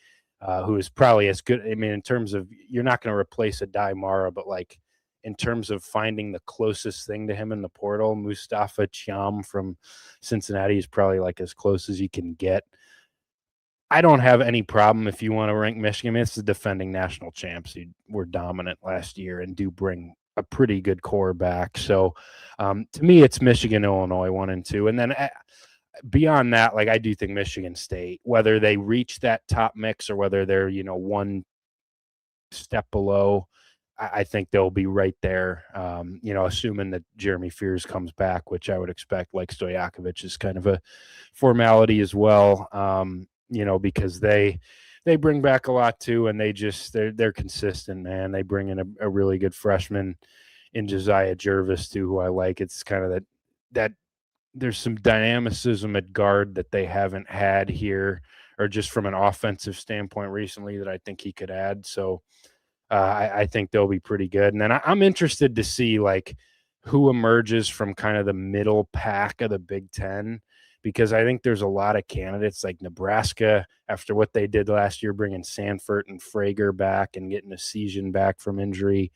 who is probably as good. I mean, in terms of, you're not going to replace a Dai Mara, but like in terms of finding the closest thing to him in the portal, Mustafa Chiam from Cincinnati is probably like as close as you can get. I don't have any problem if you want to rank Michigan. I mean, it's the defending national champs who were dominant last year and do bring a pretty good core back. So to me, it's Michigan, Illinois 1 and 2. And then beyond that, like I do think Michigan State, whether they reach that top mix or whether they're, one step below, I think they'll be right there, assuming that Jeremy Fears comes back, which I would expect. Like Stojakovic is kind of a formality as well, because they bring back a lot too, and they're consistent, man. They bring in a really good freshman in Josiah Jervis too, who I like. It's kind of that there's some dynamicism at guard that they haven't had here, or just from an offensive standpoint recently, that I think he could add. So I think they'll be pretty good. And then I'm interested to see like who emerges from kind of the middle pack of the Big Ten, because I think there's a lot of candidates like Nebraska, after what they did last year, bringing Sanford and Frager back and getting Esiason back from injury.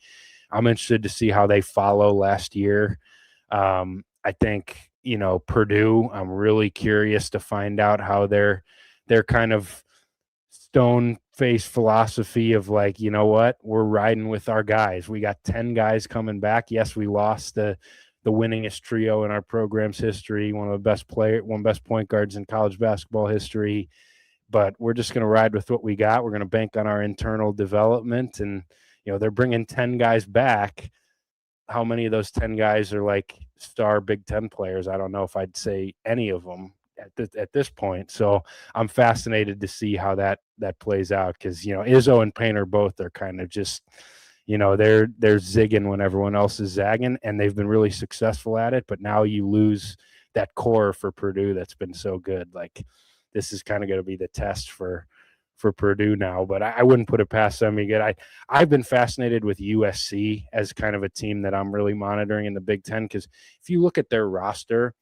I'm interested to see how they follow last year. I think, Purdue, I'm really curious to find out how their kind of stone-faced philosophy of like, you know what, we're riding with our guys. We got 10 guys coming back. Yes, we lost the winningest trio in our program's history, one of the best point guards in college basketball history, but we're just going to ride with what we got. We're going to bank on our internal development, and they're bringing 10 guys back. How many of those 10 guys are like star Big Ten players? I don't know if I'd say any of them at this point. So I'm fascinated to see how that plays out, because Izzo and Painter both are kind of just they're zigging when everyone else is zagging, and they've been really successful at it. But now you lose that core for Purdue that's been so good. Like this is kind of going to be the test for Purdue now, but I wouldn't put it past them again. I've been fascinated with USC as kind of a team that I'm really monitoring in the Big Ten, because if you look at their roster,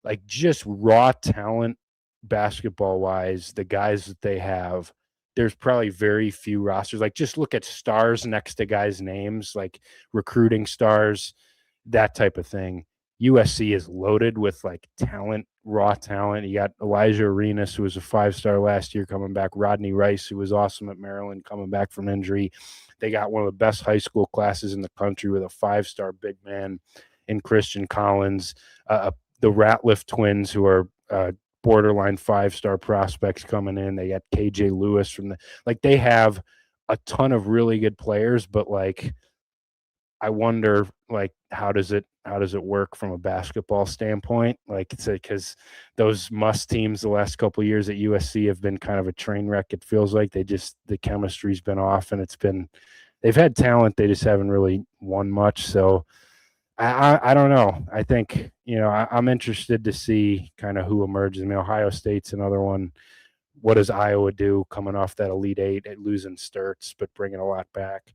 like just raw talent basketball wise, the guys that they have, there's probably very few rosters. Like just look at stars next to guys' names, like recruiting stars, that type of thing. USC is loaded with like talent, raw talent. You got Elijah Arenas, who was a 5-star last year, coming back. Rodney Rice, who was awesome at Maryland, coming back from injury. They got one of the best high school classes in the country with a 5-star big man in Christian Collins. The Ratliff twins, who are borderline 5-star prospects, coming in. They got KJ Lewis they have a ton of really good players, but like I wonder like how does it work from a basketball standpoint? Like it's because those must teams the last couple of years at USC have been kind of a train wreck. It feels like the chemistry's been off, and they've had talent, they just haven't really won much. So I don't know. I think, I'm interested to see kind of who emerges. I mean, Ohio State's another one what does Iowa do coming off that Elite Eight at losing Sturts, but bringing a lot back?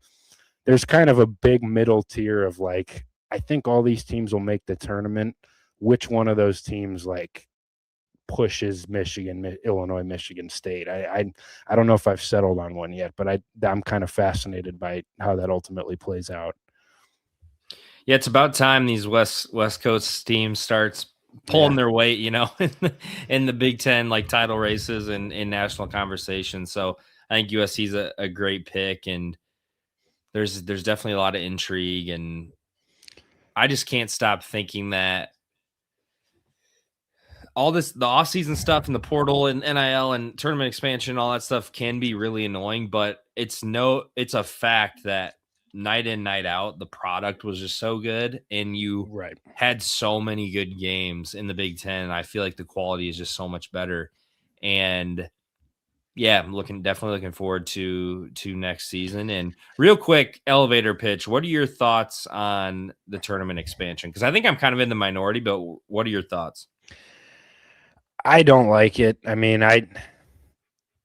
There's kind of a big middle tier of like, I think all these teams will make the tournament. Which one of those teams like pushes Michigan, Illinois, Michigan State? I don't know if I've settled on one yet, but I'm kind of fascinated by how that ultimately plays out. Yeah, it's about time these West Coast teams starts pulling their weight, in the Big Ten like title races and in national conversation. So I think USC is a great pick, and there's definitely a lot of intrigue, and I just can't stop thinking that all this, the offseason stuff and the portal and NIL and tournament expansion, all that stuff can be really annoying, but it's a fact that night in, night out, the product was just so good, and you had so many good games in the Big Ten. And I feel like the quality is just so much better. And yeah, I'm definitely looking forward to next season. And real quick, elevator pitch. What are your thoughts on the tournament expansion? Because I think I'm kind of in the minority, but what are your thoughts? I don't like it. I mean,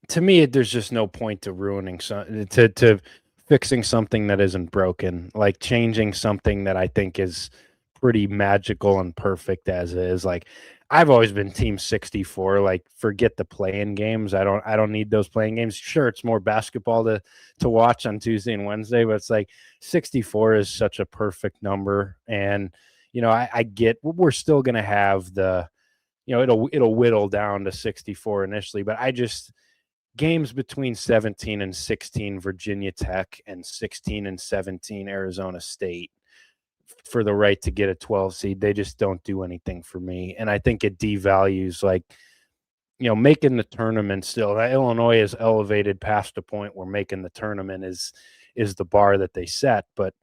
to me, there's just no point to ruining to fixing something that isn't broken, like changing something that I think is pretty magical and perfect as is. Like, I've always been team 64. Like, forget the play-in games. I don't need those playing games. Sure, it's more basketball to watch on Tuesday and Wednesday, but it's like 64 is such a perfect number. And I get we're still gonna have the it'll whittle down to 64 initially, but games between 17 and 16 Virginia Tech and 16 and 17 Arizona State for the right to get a 12 seed, they just don't do anything for me. And I think it devalues making the tournament still. Illinois is elevated past a point where making the tournament is the bar that they set, but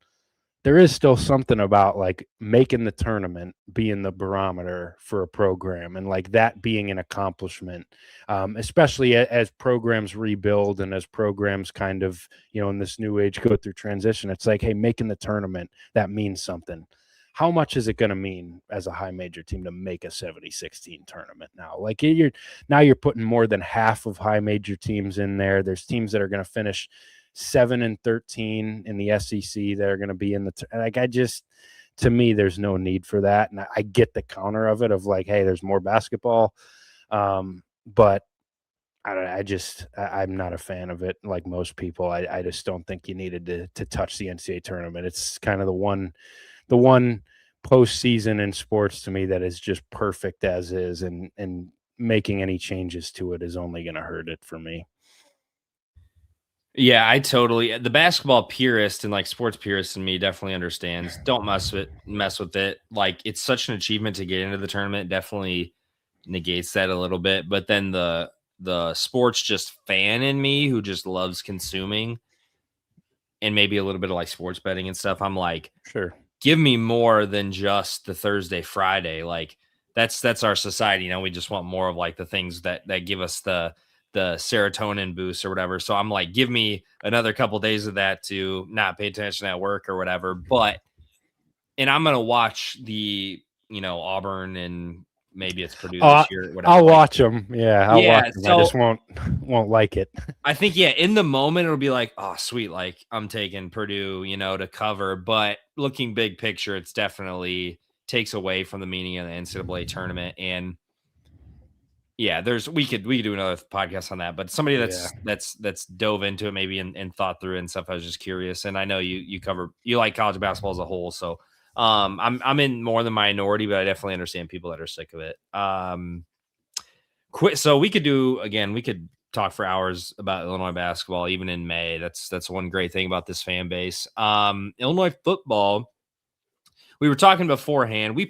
there is still something about like making the tournament being the barometer for a program, and like that being an accomplishment, especially as programs rebuild and as programs kind of, in this new age go through transition. It's like, hey, making the tournament, that means something. How much is it going to mean as a high major team to make a 70-16 tournament now? Like you're putting more than half of high major teams in there. There's teams that are going to finish 7-13 in the SEC that are going to be in to me, there's no need for that. And I get the counter of it of like, hey, there's more basketball. But I'm not a fan of it. Like most people, I just don't think you needed to touch the NCAA tournament. It's kind of the one postseason in sports to me that is just perfect as is, and making any changes to it is only going to hurt it for me. Yeah, the basketball purist and like sports purist in me definitely understands. Don't mess with it. Like, it's such an achievement to get into the tournament. It definitely negates that a little bit. But then the sports just fan in me who just loves consuming and maybe a little bit of like sports betting and stuff. I'm like, sure, give me more than just the Thursday, Friday. Like that's our society. We just want more of like the things that give us the serotonin boost or whatever. So I'm like, give me another couple of days of that to not pay attention at work or whatever. And I'm going to watch the, Auburn and maybe it's Purdue this year. Whatever. I'll watch them. Yeah. I'll watch them. So I just won't like it. I think, in the moment it'll be like, oh, sweet. Like I'm taking Purdue, to cover, but looking big picture, it's definitely takes away from the meaning of the NCAA tournament. And yeah, we could do another podcast on that, but somebody that's dove into it maybe and thought through it and stuff. I was just curious, and I know you like college basketball as a whole, so I'm in more the minority, but I definitely understand people that are sick of it. So we could talk for hours about Illinois basketball, even in May. That's one great thing about this fan base. Illinois football. We were talking beforehand. We're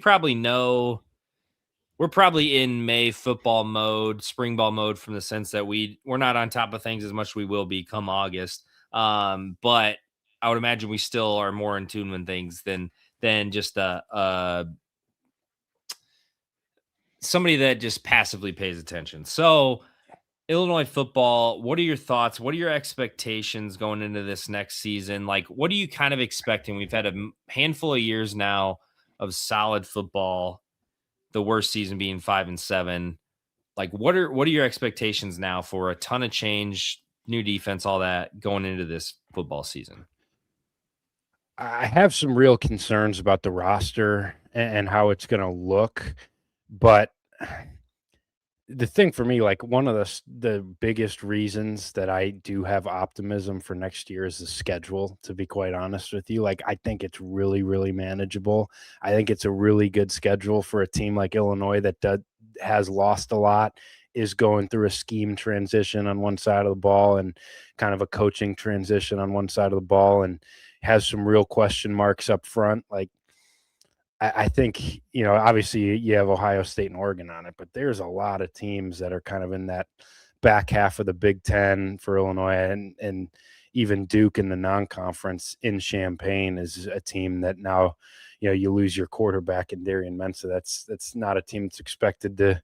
probably in May football mode, spring ball mode, from the sense that we're not on top of things as much as we will be come August. But I would imagine we still are more in tune with things than just somebody that just passively pays attention. So Illinois football, what are your thoughts? What are your expectations going into this next season? Like, what are you kind of expecting? We've had a handful of years now of solid football. The worst season being 5-7. Like, what are your expectations now for a ton of change, new defense, all that going into this football season? I have some real concerns about the roster and how it's going to look, but the thing for me, like one of the biggest reasons that I do have optimism for next year is the schedule, to be quite honest with you. Like I think it's really, really manageable. I think it's a really good schedule for a team like Illinois that has lost a lot, is going through a scheme transition on one side of the ball and kind of a coaching transition on one side of the ball, and has some real question marks up front. Like I think, obviously you have Ohio State and Oregon on it, but there's a lot of teams that are kind of in that back half of the Big Ten for Illinois, and even Duke in the non-conference in Champaign is a team that now, you lose your quarterback in Darian Mensah. That's not a team that's expected to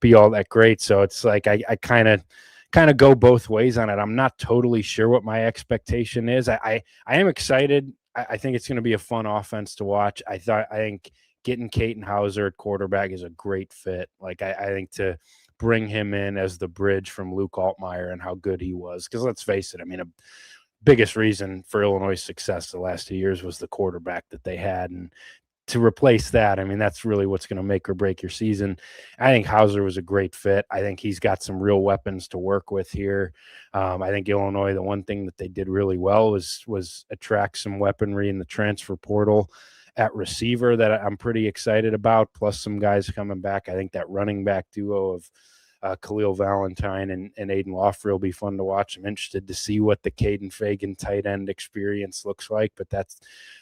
be all that great. So it's like I kind of go both ways on it. I'm not totally sure what my expectation is. I am excited. I think it's going to be a fun offense to watch. I think getting Caden Hauser at quarterback is a great fit. Like I think to bring him in as the bridge from Luke Altmaier and how good he was, because let's face it, I mean, a biggest reason for Illinois' success the last 2 years was the quarterback that they had, and to replace that, I mean, that's really what's going to make or break your season. I think Hauser was a great fit. I think he's got some real weapons to work with here. I think Illinois, the one thing that they did really well was attract some weaponry in the transfer portal at receiver that I'm pretty excited about, plus some guys coming back. I think that running back duo of Khalil Valentine and Aiden Lawfrey will be fun to watch. I'm interested to see what the Caden Fagan tight end experience looks like, but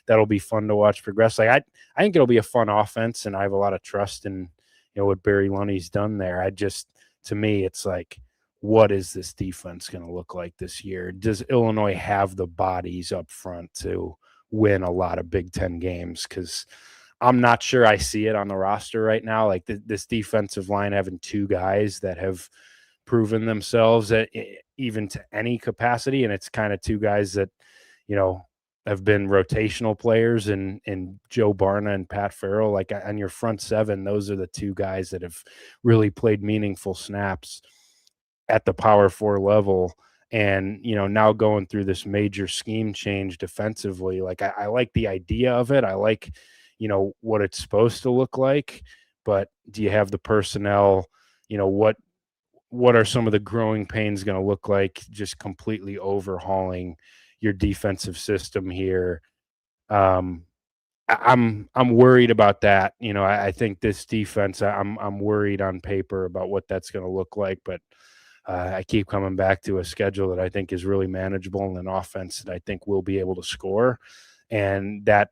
that'll be fun to watch progress. Like I think it'll be a fun offense, and I have a lot of trust in what Barry Lunny's done there. To me, it's like, what is this defense going to look like this year? Does Illinois have the bodies up front to win a lot of Big Ten games? Because I'm not sure I see it on the roster right now. Like this defensive line having two guys that have proven themselves at even to any capacity, and it's kind of two guys that have been rotational players in Joe Barna and Pat Farrell. Like on your front seven, those are the two guys that have really played meaningful snaps at the Power 4 level. And now going through this major scheme change defensively, like I like the idea of it. I like what it's supposed to look like, but do you have the personnel? What are some of the growing pains going to look like just completely overhauling your defensive system here? I'm worried about that. I think this defense, I'm worried on paper about what that's going to look like, but I keep coming back to a schedule that I think is really manageable and an offense that I think will be able to score. And that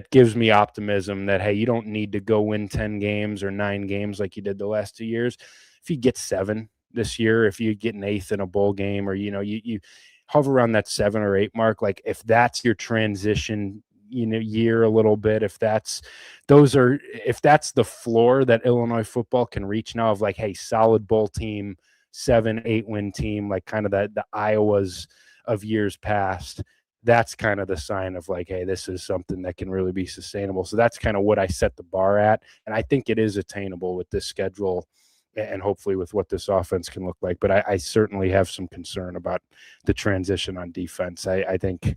gives me optimism that, hey, you don't need to go win 10 games or 9 games like you did the last 2 years. If you get 7 this year, if you get an 8th in a bowl game, or, you hover around that 7 or 8 mark, like if that's your transition, year a little bit, if that's the floor that Illinois football can reach now of like, hey, solid bowl team, 7-8 win team, like kind of the Iowas of years past, that's kind of the sign of like, hey, this is something that can really be sustainable. So that's kind of what I set the bar at. And I think it is attainable with this schedule and hopefully with what this offense can look like. But I certainly have some concern about the transition on defense. I think,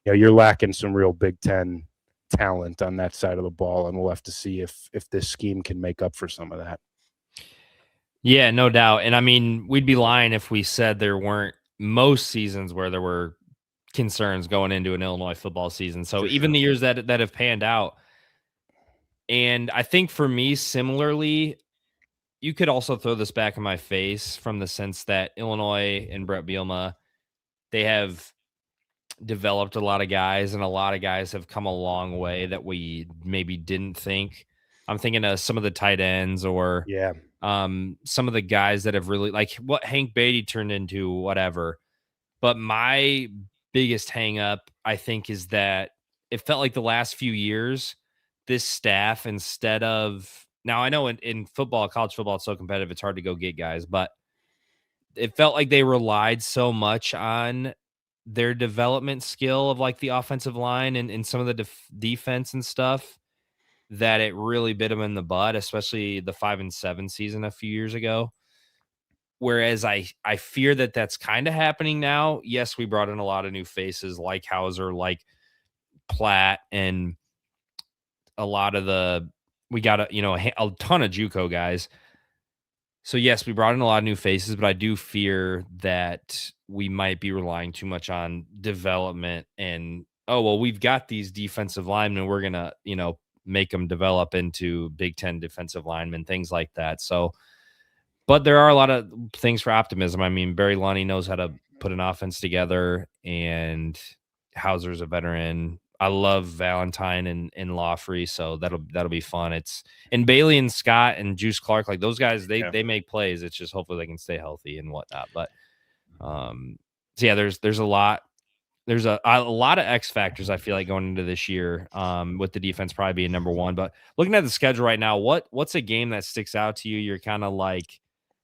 you're lacking some real Big Ten talent on that side of the ball, and we'll have to see if this scheme can make up for some of that. Yeah, no doubt. And I mean, we'd be lying if we said there weren't most seasons where there were concerns going into an Illinois football season. So even the years that have panned out. And I think for me, similarly, you could also throw this back in my face from the sense that Illinois and Brett Bielema, they have developed a lot of guys, and a lot of guys have come a long way that we maybe didn't think. I'm thinking of some of the tight ends, or some of the guys that have really, like what Hank Beatty turned into, whatever. But my biggest hang up, I think, is that it felt like the last few years, this staff, instead of, now I know in football, college football, it's so competitive, it's hard to go get guys, but it felt like they relied so much on their development skill of like the offensive line and some of the defense and stuff, that it really bit them in the butt, especially the 5-7 season a few years ago. Whereas I fear that that's kind of happening now. Yes, we brought in a lot of new faces like Hauser, like Platt, and a lot of we got a ton of JUCO guys. So yes, we brought in a lot of new faces, but I do fear that we might be relying too much on development and, oh well, we've got these defensive linemen, we're gonna make them develop into Big Ten defensive linemen, things like that. So, but there are a lot of things for optimism. I mean, Barry Lunny knows how to put an offense together, and Hauser's a veteran. I love Valentine and Lawfrey, so that'll be fun. And Bailey and Scott and Juice Clark, like those guys, they make plays. It's just hopefully they can stay healthy and whatnot. But so yeah, there's a lot. There's a lot of X factors, I feel like, going into this year, with the defense probably being number one. But looking at the schedule right now, what's a game that sticks out to you? You're kind of like,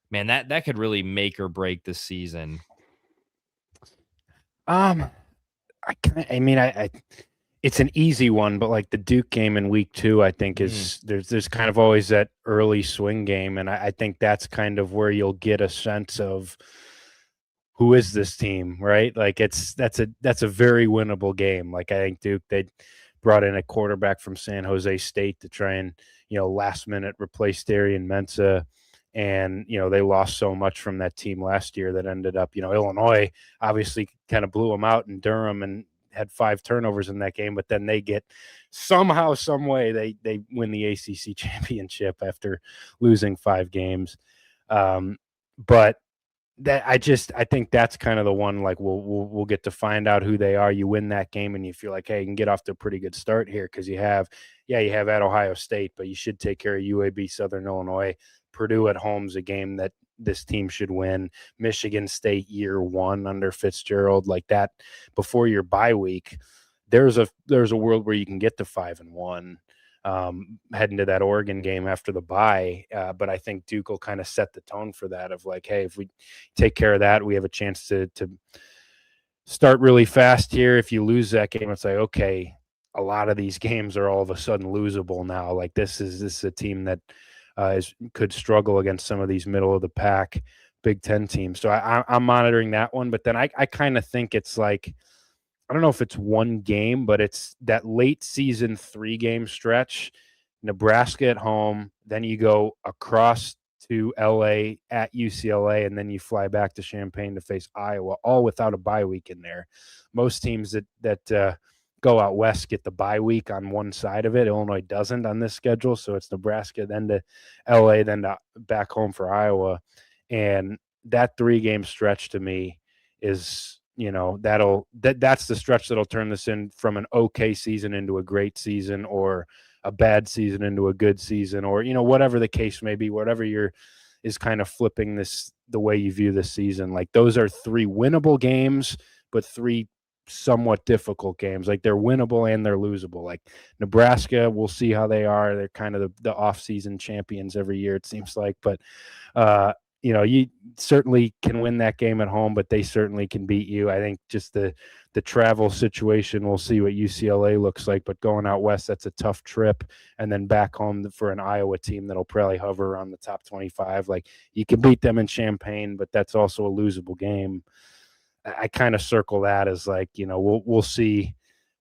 man, that could really make or break the season. I it's an easy one, but like the Duke game in week 2, I think there's kind of always that early swing game. And I think that's kind of where you'll get a sense of who is this team, right? Like that's a very winnable game. Like I think Duke, they brought in a quarterback from San Jose State to try and, last minute replace Darian Mensah. And, they lost so much from that team last year that ended up, Illinois obviously kind of blew them out in Durham and had 5 turnovers in that game, but then they get somehow, some way they win the ACC championship after losing 5 games. But that I think that's kind of the one, like we'll get to find out who they are. You win that game and you feel like, hey, you can get off to a pretty good start here because you have at Ohio State, but you should take care of UAB, Southern Illinois. Purdue at home is a game that this team should win. Michigan State year 1 under Fitzgerald, like that before your bye week. There's a world where you can get to 5-1. Heading to that Oregon game after the bye. But I think Duke will kind of set the tone for that of like, hey, if we take care of that, we have a chance to start really fast here. If you lose that game, it's like, okay, a lot of these games are all of a sudden losable now. Like this is a team that could struggle against some of these middle of the pack Big Ten teams. So I'm monitoring that one. But then I kind of think it's like, I don't know if it's one game, but it's that late season 3-game stretch, Nebraska at home, then you go across to LA at UCLA, and then you fly back to Champaign to face Iowa, all without a bye week in there. Most teams that go out west get the bye week on one side of it. Illinois doesn't on this schedule. So it's Nebraska, then to LA, then to back home for Iowa. And that 3-game stretch to me is, that's the stretch that'll turn this in from an okay season into a great season, or a bad season into a good season, or, whatever the case may be, whatever is kind of flipping the way you view this season. Like those are 3 winnable games, but 3 somewhat difficult games. Like they're winnable and they're losable. Like Nebraska, we'll see how they are. They're kind of the off-season champions every year, it seems like. But you certainly can win that game at home, but they certainly can beat you. I think just the travel situation, we'll see what UCLA looks like, but going out west, that's a tough trip. And then back home for an Iowa team that'll probably hover around the top 25. Like you can beat them in Champaign, but that's also a losable game. I kind of circle that as like, we'll see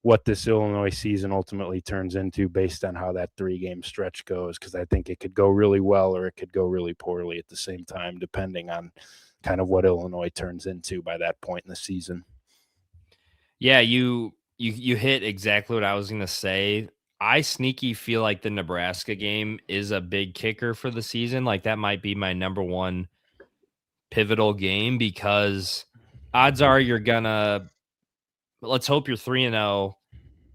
what this Illinois season ultimately turns into based on how that 3-game stretch goes. Cause I think it could go really well, or it could go really poorly at the same time, depending on kind of what Illinois turns into by that point in the season. Yeah. You hit exactly what I was going to say. I sneaky feel like the Nebraska game is a big kicker for the season. Like that might be my number 1 pivotal game, because odds are let's hope you're 3-0.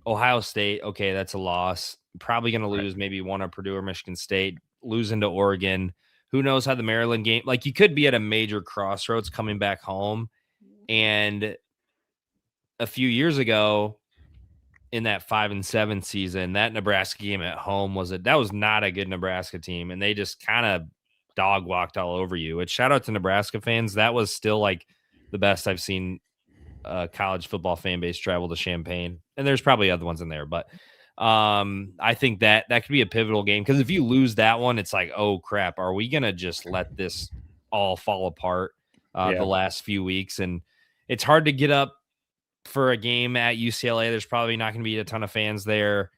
Ohio State, okay, that's a loss. Probably going to lose maybe one at Purdue or Michigan State, losing to Oregon. Who knows how the Maryland game, like you could be at a major crossroads coming back home. And a few years ago in that 5-7 season, that Nebraska game at home that was not a good Nebraska team. And they just kind of dog walked all over you. Which, shout out to Nebraska fans. That was still like the best I've seen college football fan base travel to Champaign, and there's probably other ones in there, but I think that could be a pivotal game, because if you lose that one, it's like, oh crap, are we gonna just let this all fall apart the Yeah. last few weeks, and it's hard to get up for a game at UCLA. There's probably not going to be a ton of fans there.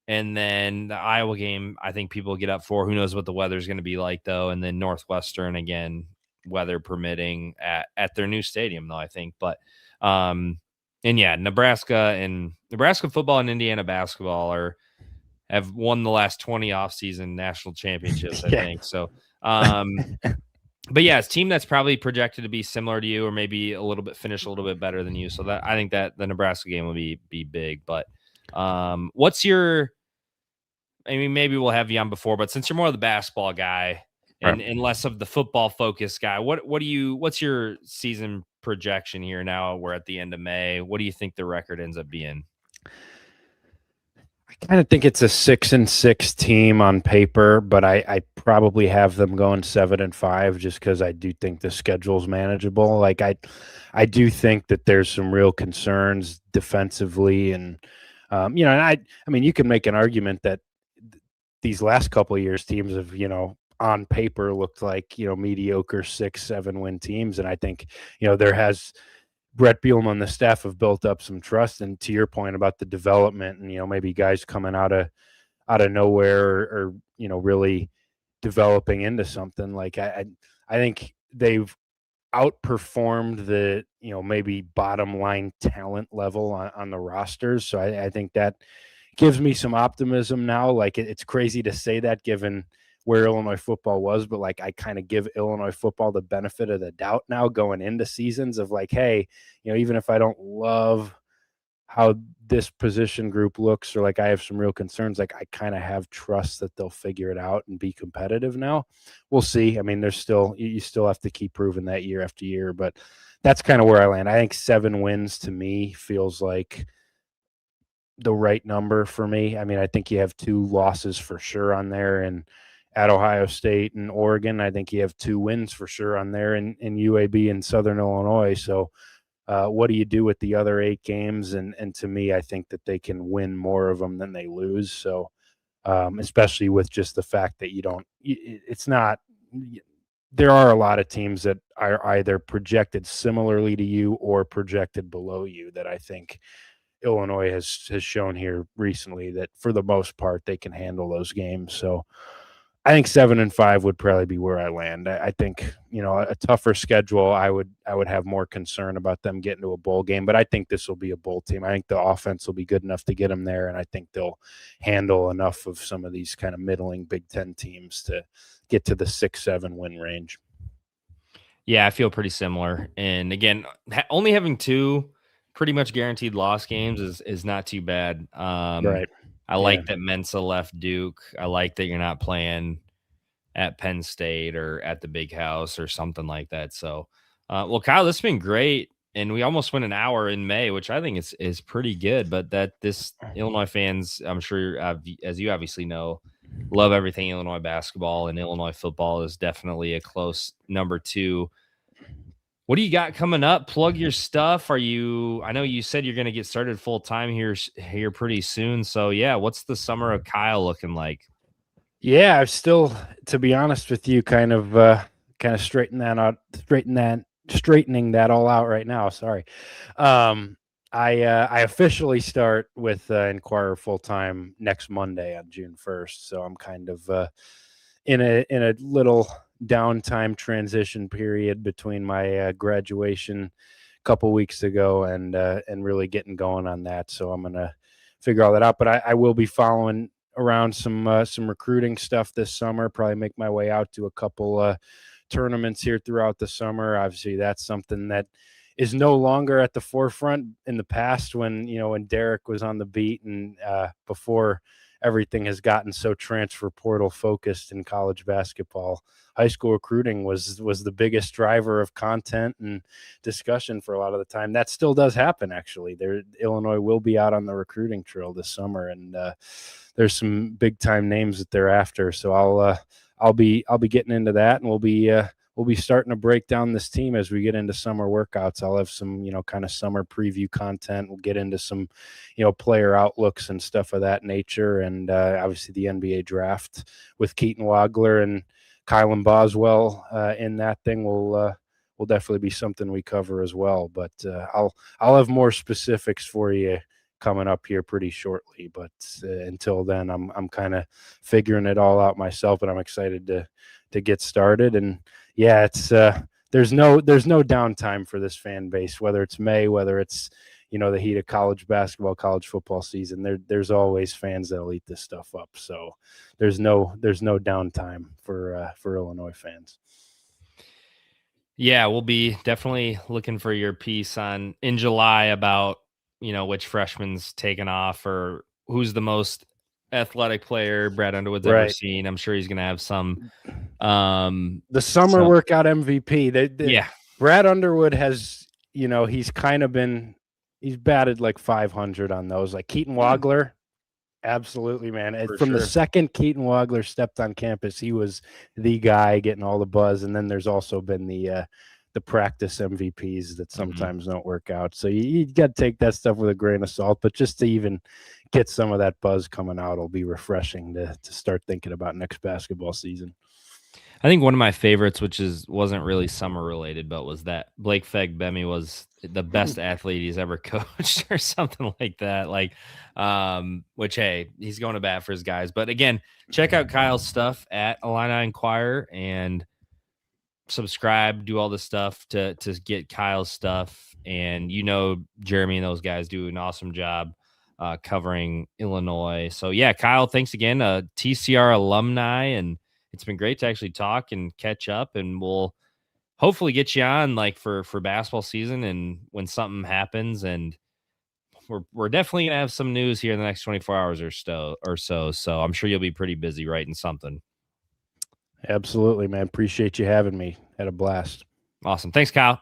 And then the Iowa game, I think people get up for. Who knows what the weather's going to be like, though. And then Northwestern, again, weather permitting at their new stadium, though, I think. But, and yeah, Nebraska football and Indiana basketball have won the last 20 offseason national championships, I Yeah. think. So, but yeah, it's a team that's probably projected to be similar to you, or maybe finish a little bit better than you. So that I think that the Nebraska game will be big. But what's your? I mean, maybe we'll have you on before, but since you're more of the basketball guy and less of the football focused guy, what's your season projection here? Now we're at the end of May. What do you think the record ends up being? I kind of think it's a 6-6 team on paper, but I probably have them going 7-5 just because I do think the schedule's manageable. Like I do think that there's some real concerns defensively, and and I mean, you can make an argument that these last couple of years teams have, on paper looked like, mediocre 6-7 win teams, and I think, there has Brett Bielema and the staff have built up some trust. And to your point about the development and, maybe guys coming out of nowhere or really developing into something, like I think they've outperformed the, maybe bottom line talent level on the rosters. So I think that gives me some optimism now. Like it's crazy to say that given where Illinois football was, but like I kind of give Illinois football the benefit of the doubt now going into seasons of like, hey, even if I don't love how this position group looks, or like I have some real concerns, like I kind of have trust that they'll figure it out and be competitive now. We'll see. I mean, you still have to keep proving that year after year, but that's kind of where I land. I think 7 wins to me feels like the right number for me. I mean, I think you have 2 losses for sure on there, and at Ohio State and Oregon, I think you have 2 wins for sure on there in UAB and Southern Illinois. So what do you do with the other 8 games? And to me, I think that they can win more of them than they lose. So especially with just the fact that there are a lot of teams that are either projected similarly to you or projected below you that I think Illinois has shown here recently that for the most part they can handle those games. So I think 7-5 would probably be where I land. I think, a tougher schedule, I would have more concern about them getting to a bowl game, but I think this will be a bowl team. I think the offense will be good enough to get them there, and I think they'll handle enough of some of these kind of middling Big Ten teams to get to the 6-7 win range. Yeah, I feel pretty similar. And again, only having 2 pretty much guaranteed loss games is not too bad. Right. I like that Mensa left Duke. I like that you're not playing at Penn State or at the Big House or something like that. So, well, Kyle, this has been great, and we almost went an hour in May, which I think is pretty good. But this Illinois fans, I'm sure, as you obviously know, love everything Illinois basketball, and Illinois football is definitely a close number 2. What do you got coming up? Plug your stuff. I know you said you're going to get started full time here pretty soon. So yeah, what's the summer of Kyle looking like? Yeah, I'm still, to be honest with you, kind of straightening that all out right now. Sorry. I officially start with Inquirer full time next Monday on June 1st. So I'm kind of in a little downtime transition period between my graduation a couple weeks ago and really getting going on that. So I'm gonna figure all that out. But I will be following around some recruiting stuff this summer. Probably make my way out to a couple tournaments here throughout the summer. Obviously, that's something that is no longer at the forefront. In the past, when Derek was on the beat and before everything has gotten so transfer portal focused in college basketball, high school recruiting was the biggest driver of content and discussion for a lot of the time. That still does happen, actually. Illinois will be out on the recruiting trail this summer, and there's some big time names that they're after. So I'll be getting into that, and we'll be starting to break down this team as we get into summer workouts. I'll have some, kind of summer preview content. We'll get into some, player outlooks and stuff of that nature. And obviously the NBA draft with Keaton Wagler and Kylan Boswell in that thing will definitely be something we cover as well. But I'll have more specifics for you coming up here pretty shortly. But until then, I'm kind of figuring it all out myself, and I'm excited to get started. And yeah, it's there's no downtime for this fan base, whether it's May, whether it's the heat of college basketball, college football season. There's always fans that'll eat this stuff up. So there's no downtime for Illinois fans. Yeah, we'll be definitely looking for your piece in July about which freshman's taken off or who's the most athletic player Brad Underwood's ever seen. I'm sure he's going to have some. The summer workout MVP. Yeah, Brad Underwood has he's kind of been. He's batted like 500 on those. Like Keaton Wagler, absolutely, man. From the second Keaton Wagler stepped on campus, he was the guy getting all the buzz. And then there's also been the practice MVPs that sometimes don't work out. So you got to take that stuff with a grain of salt. But just to even get some of that buzz coming out will be refreshing to start thinking about next basketball season. I think one of my favorites, which wasn't really summer related, but was that Blake Fegbemi was the best athlete he's ever coached or something like that. Like, which, hey, he's going to bat for his guys. But again, check out Kyle's stuff at Illini Inquirer and subscribe, do all the stuff to get Kyle's stuff. And Jeremy and those guys do an awesome job covering Illinois. So yeah, Kyle, thanks again. TCR alumni, and it's been great to actually talk and catch up, and we'll hopefully get you on like for basketball season and when something happens. And we're definitely gonna have some news here in the next 24 hours or so. So I'm sure you'll be pretty busy writing something. Absolutely, man. Appreciate you having me. Had a blast. Awesome. Thanks, Kyle.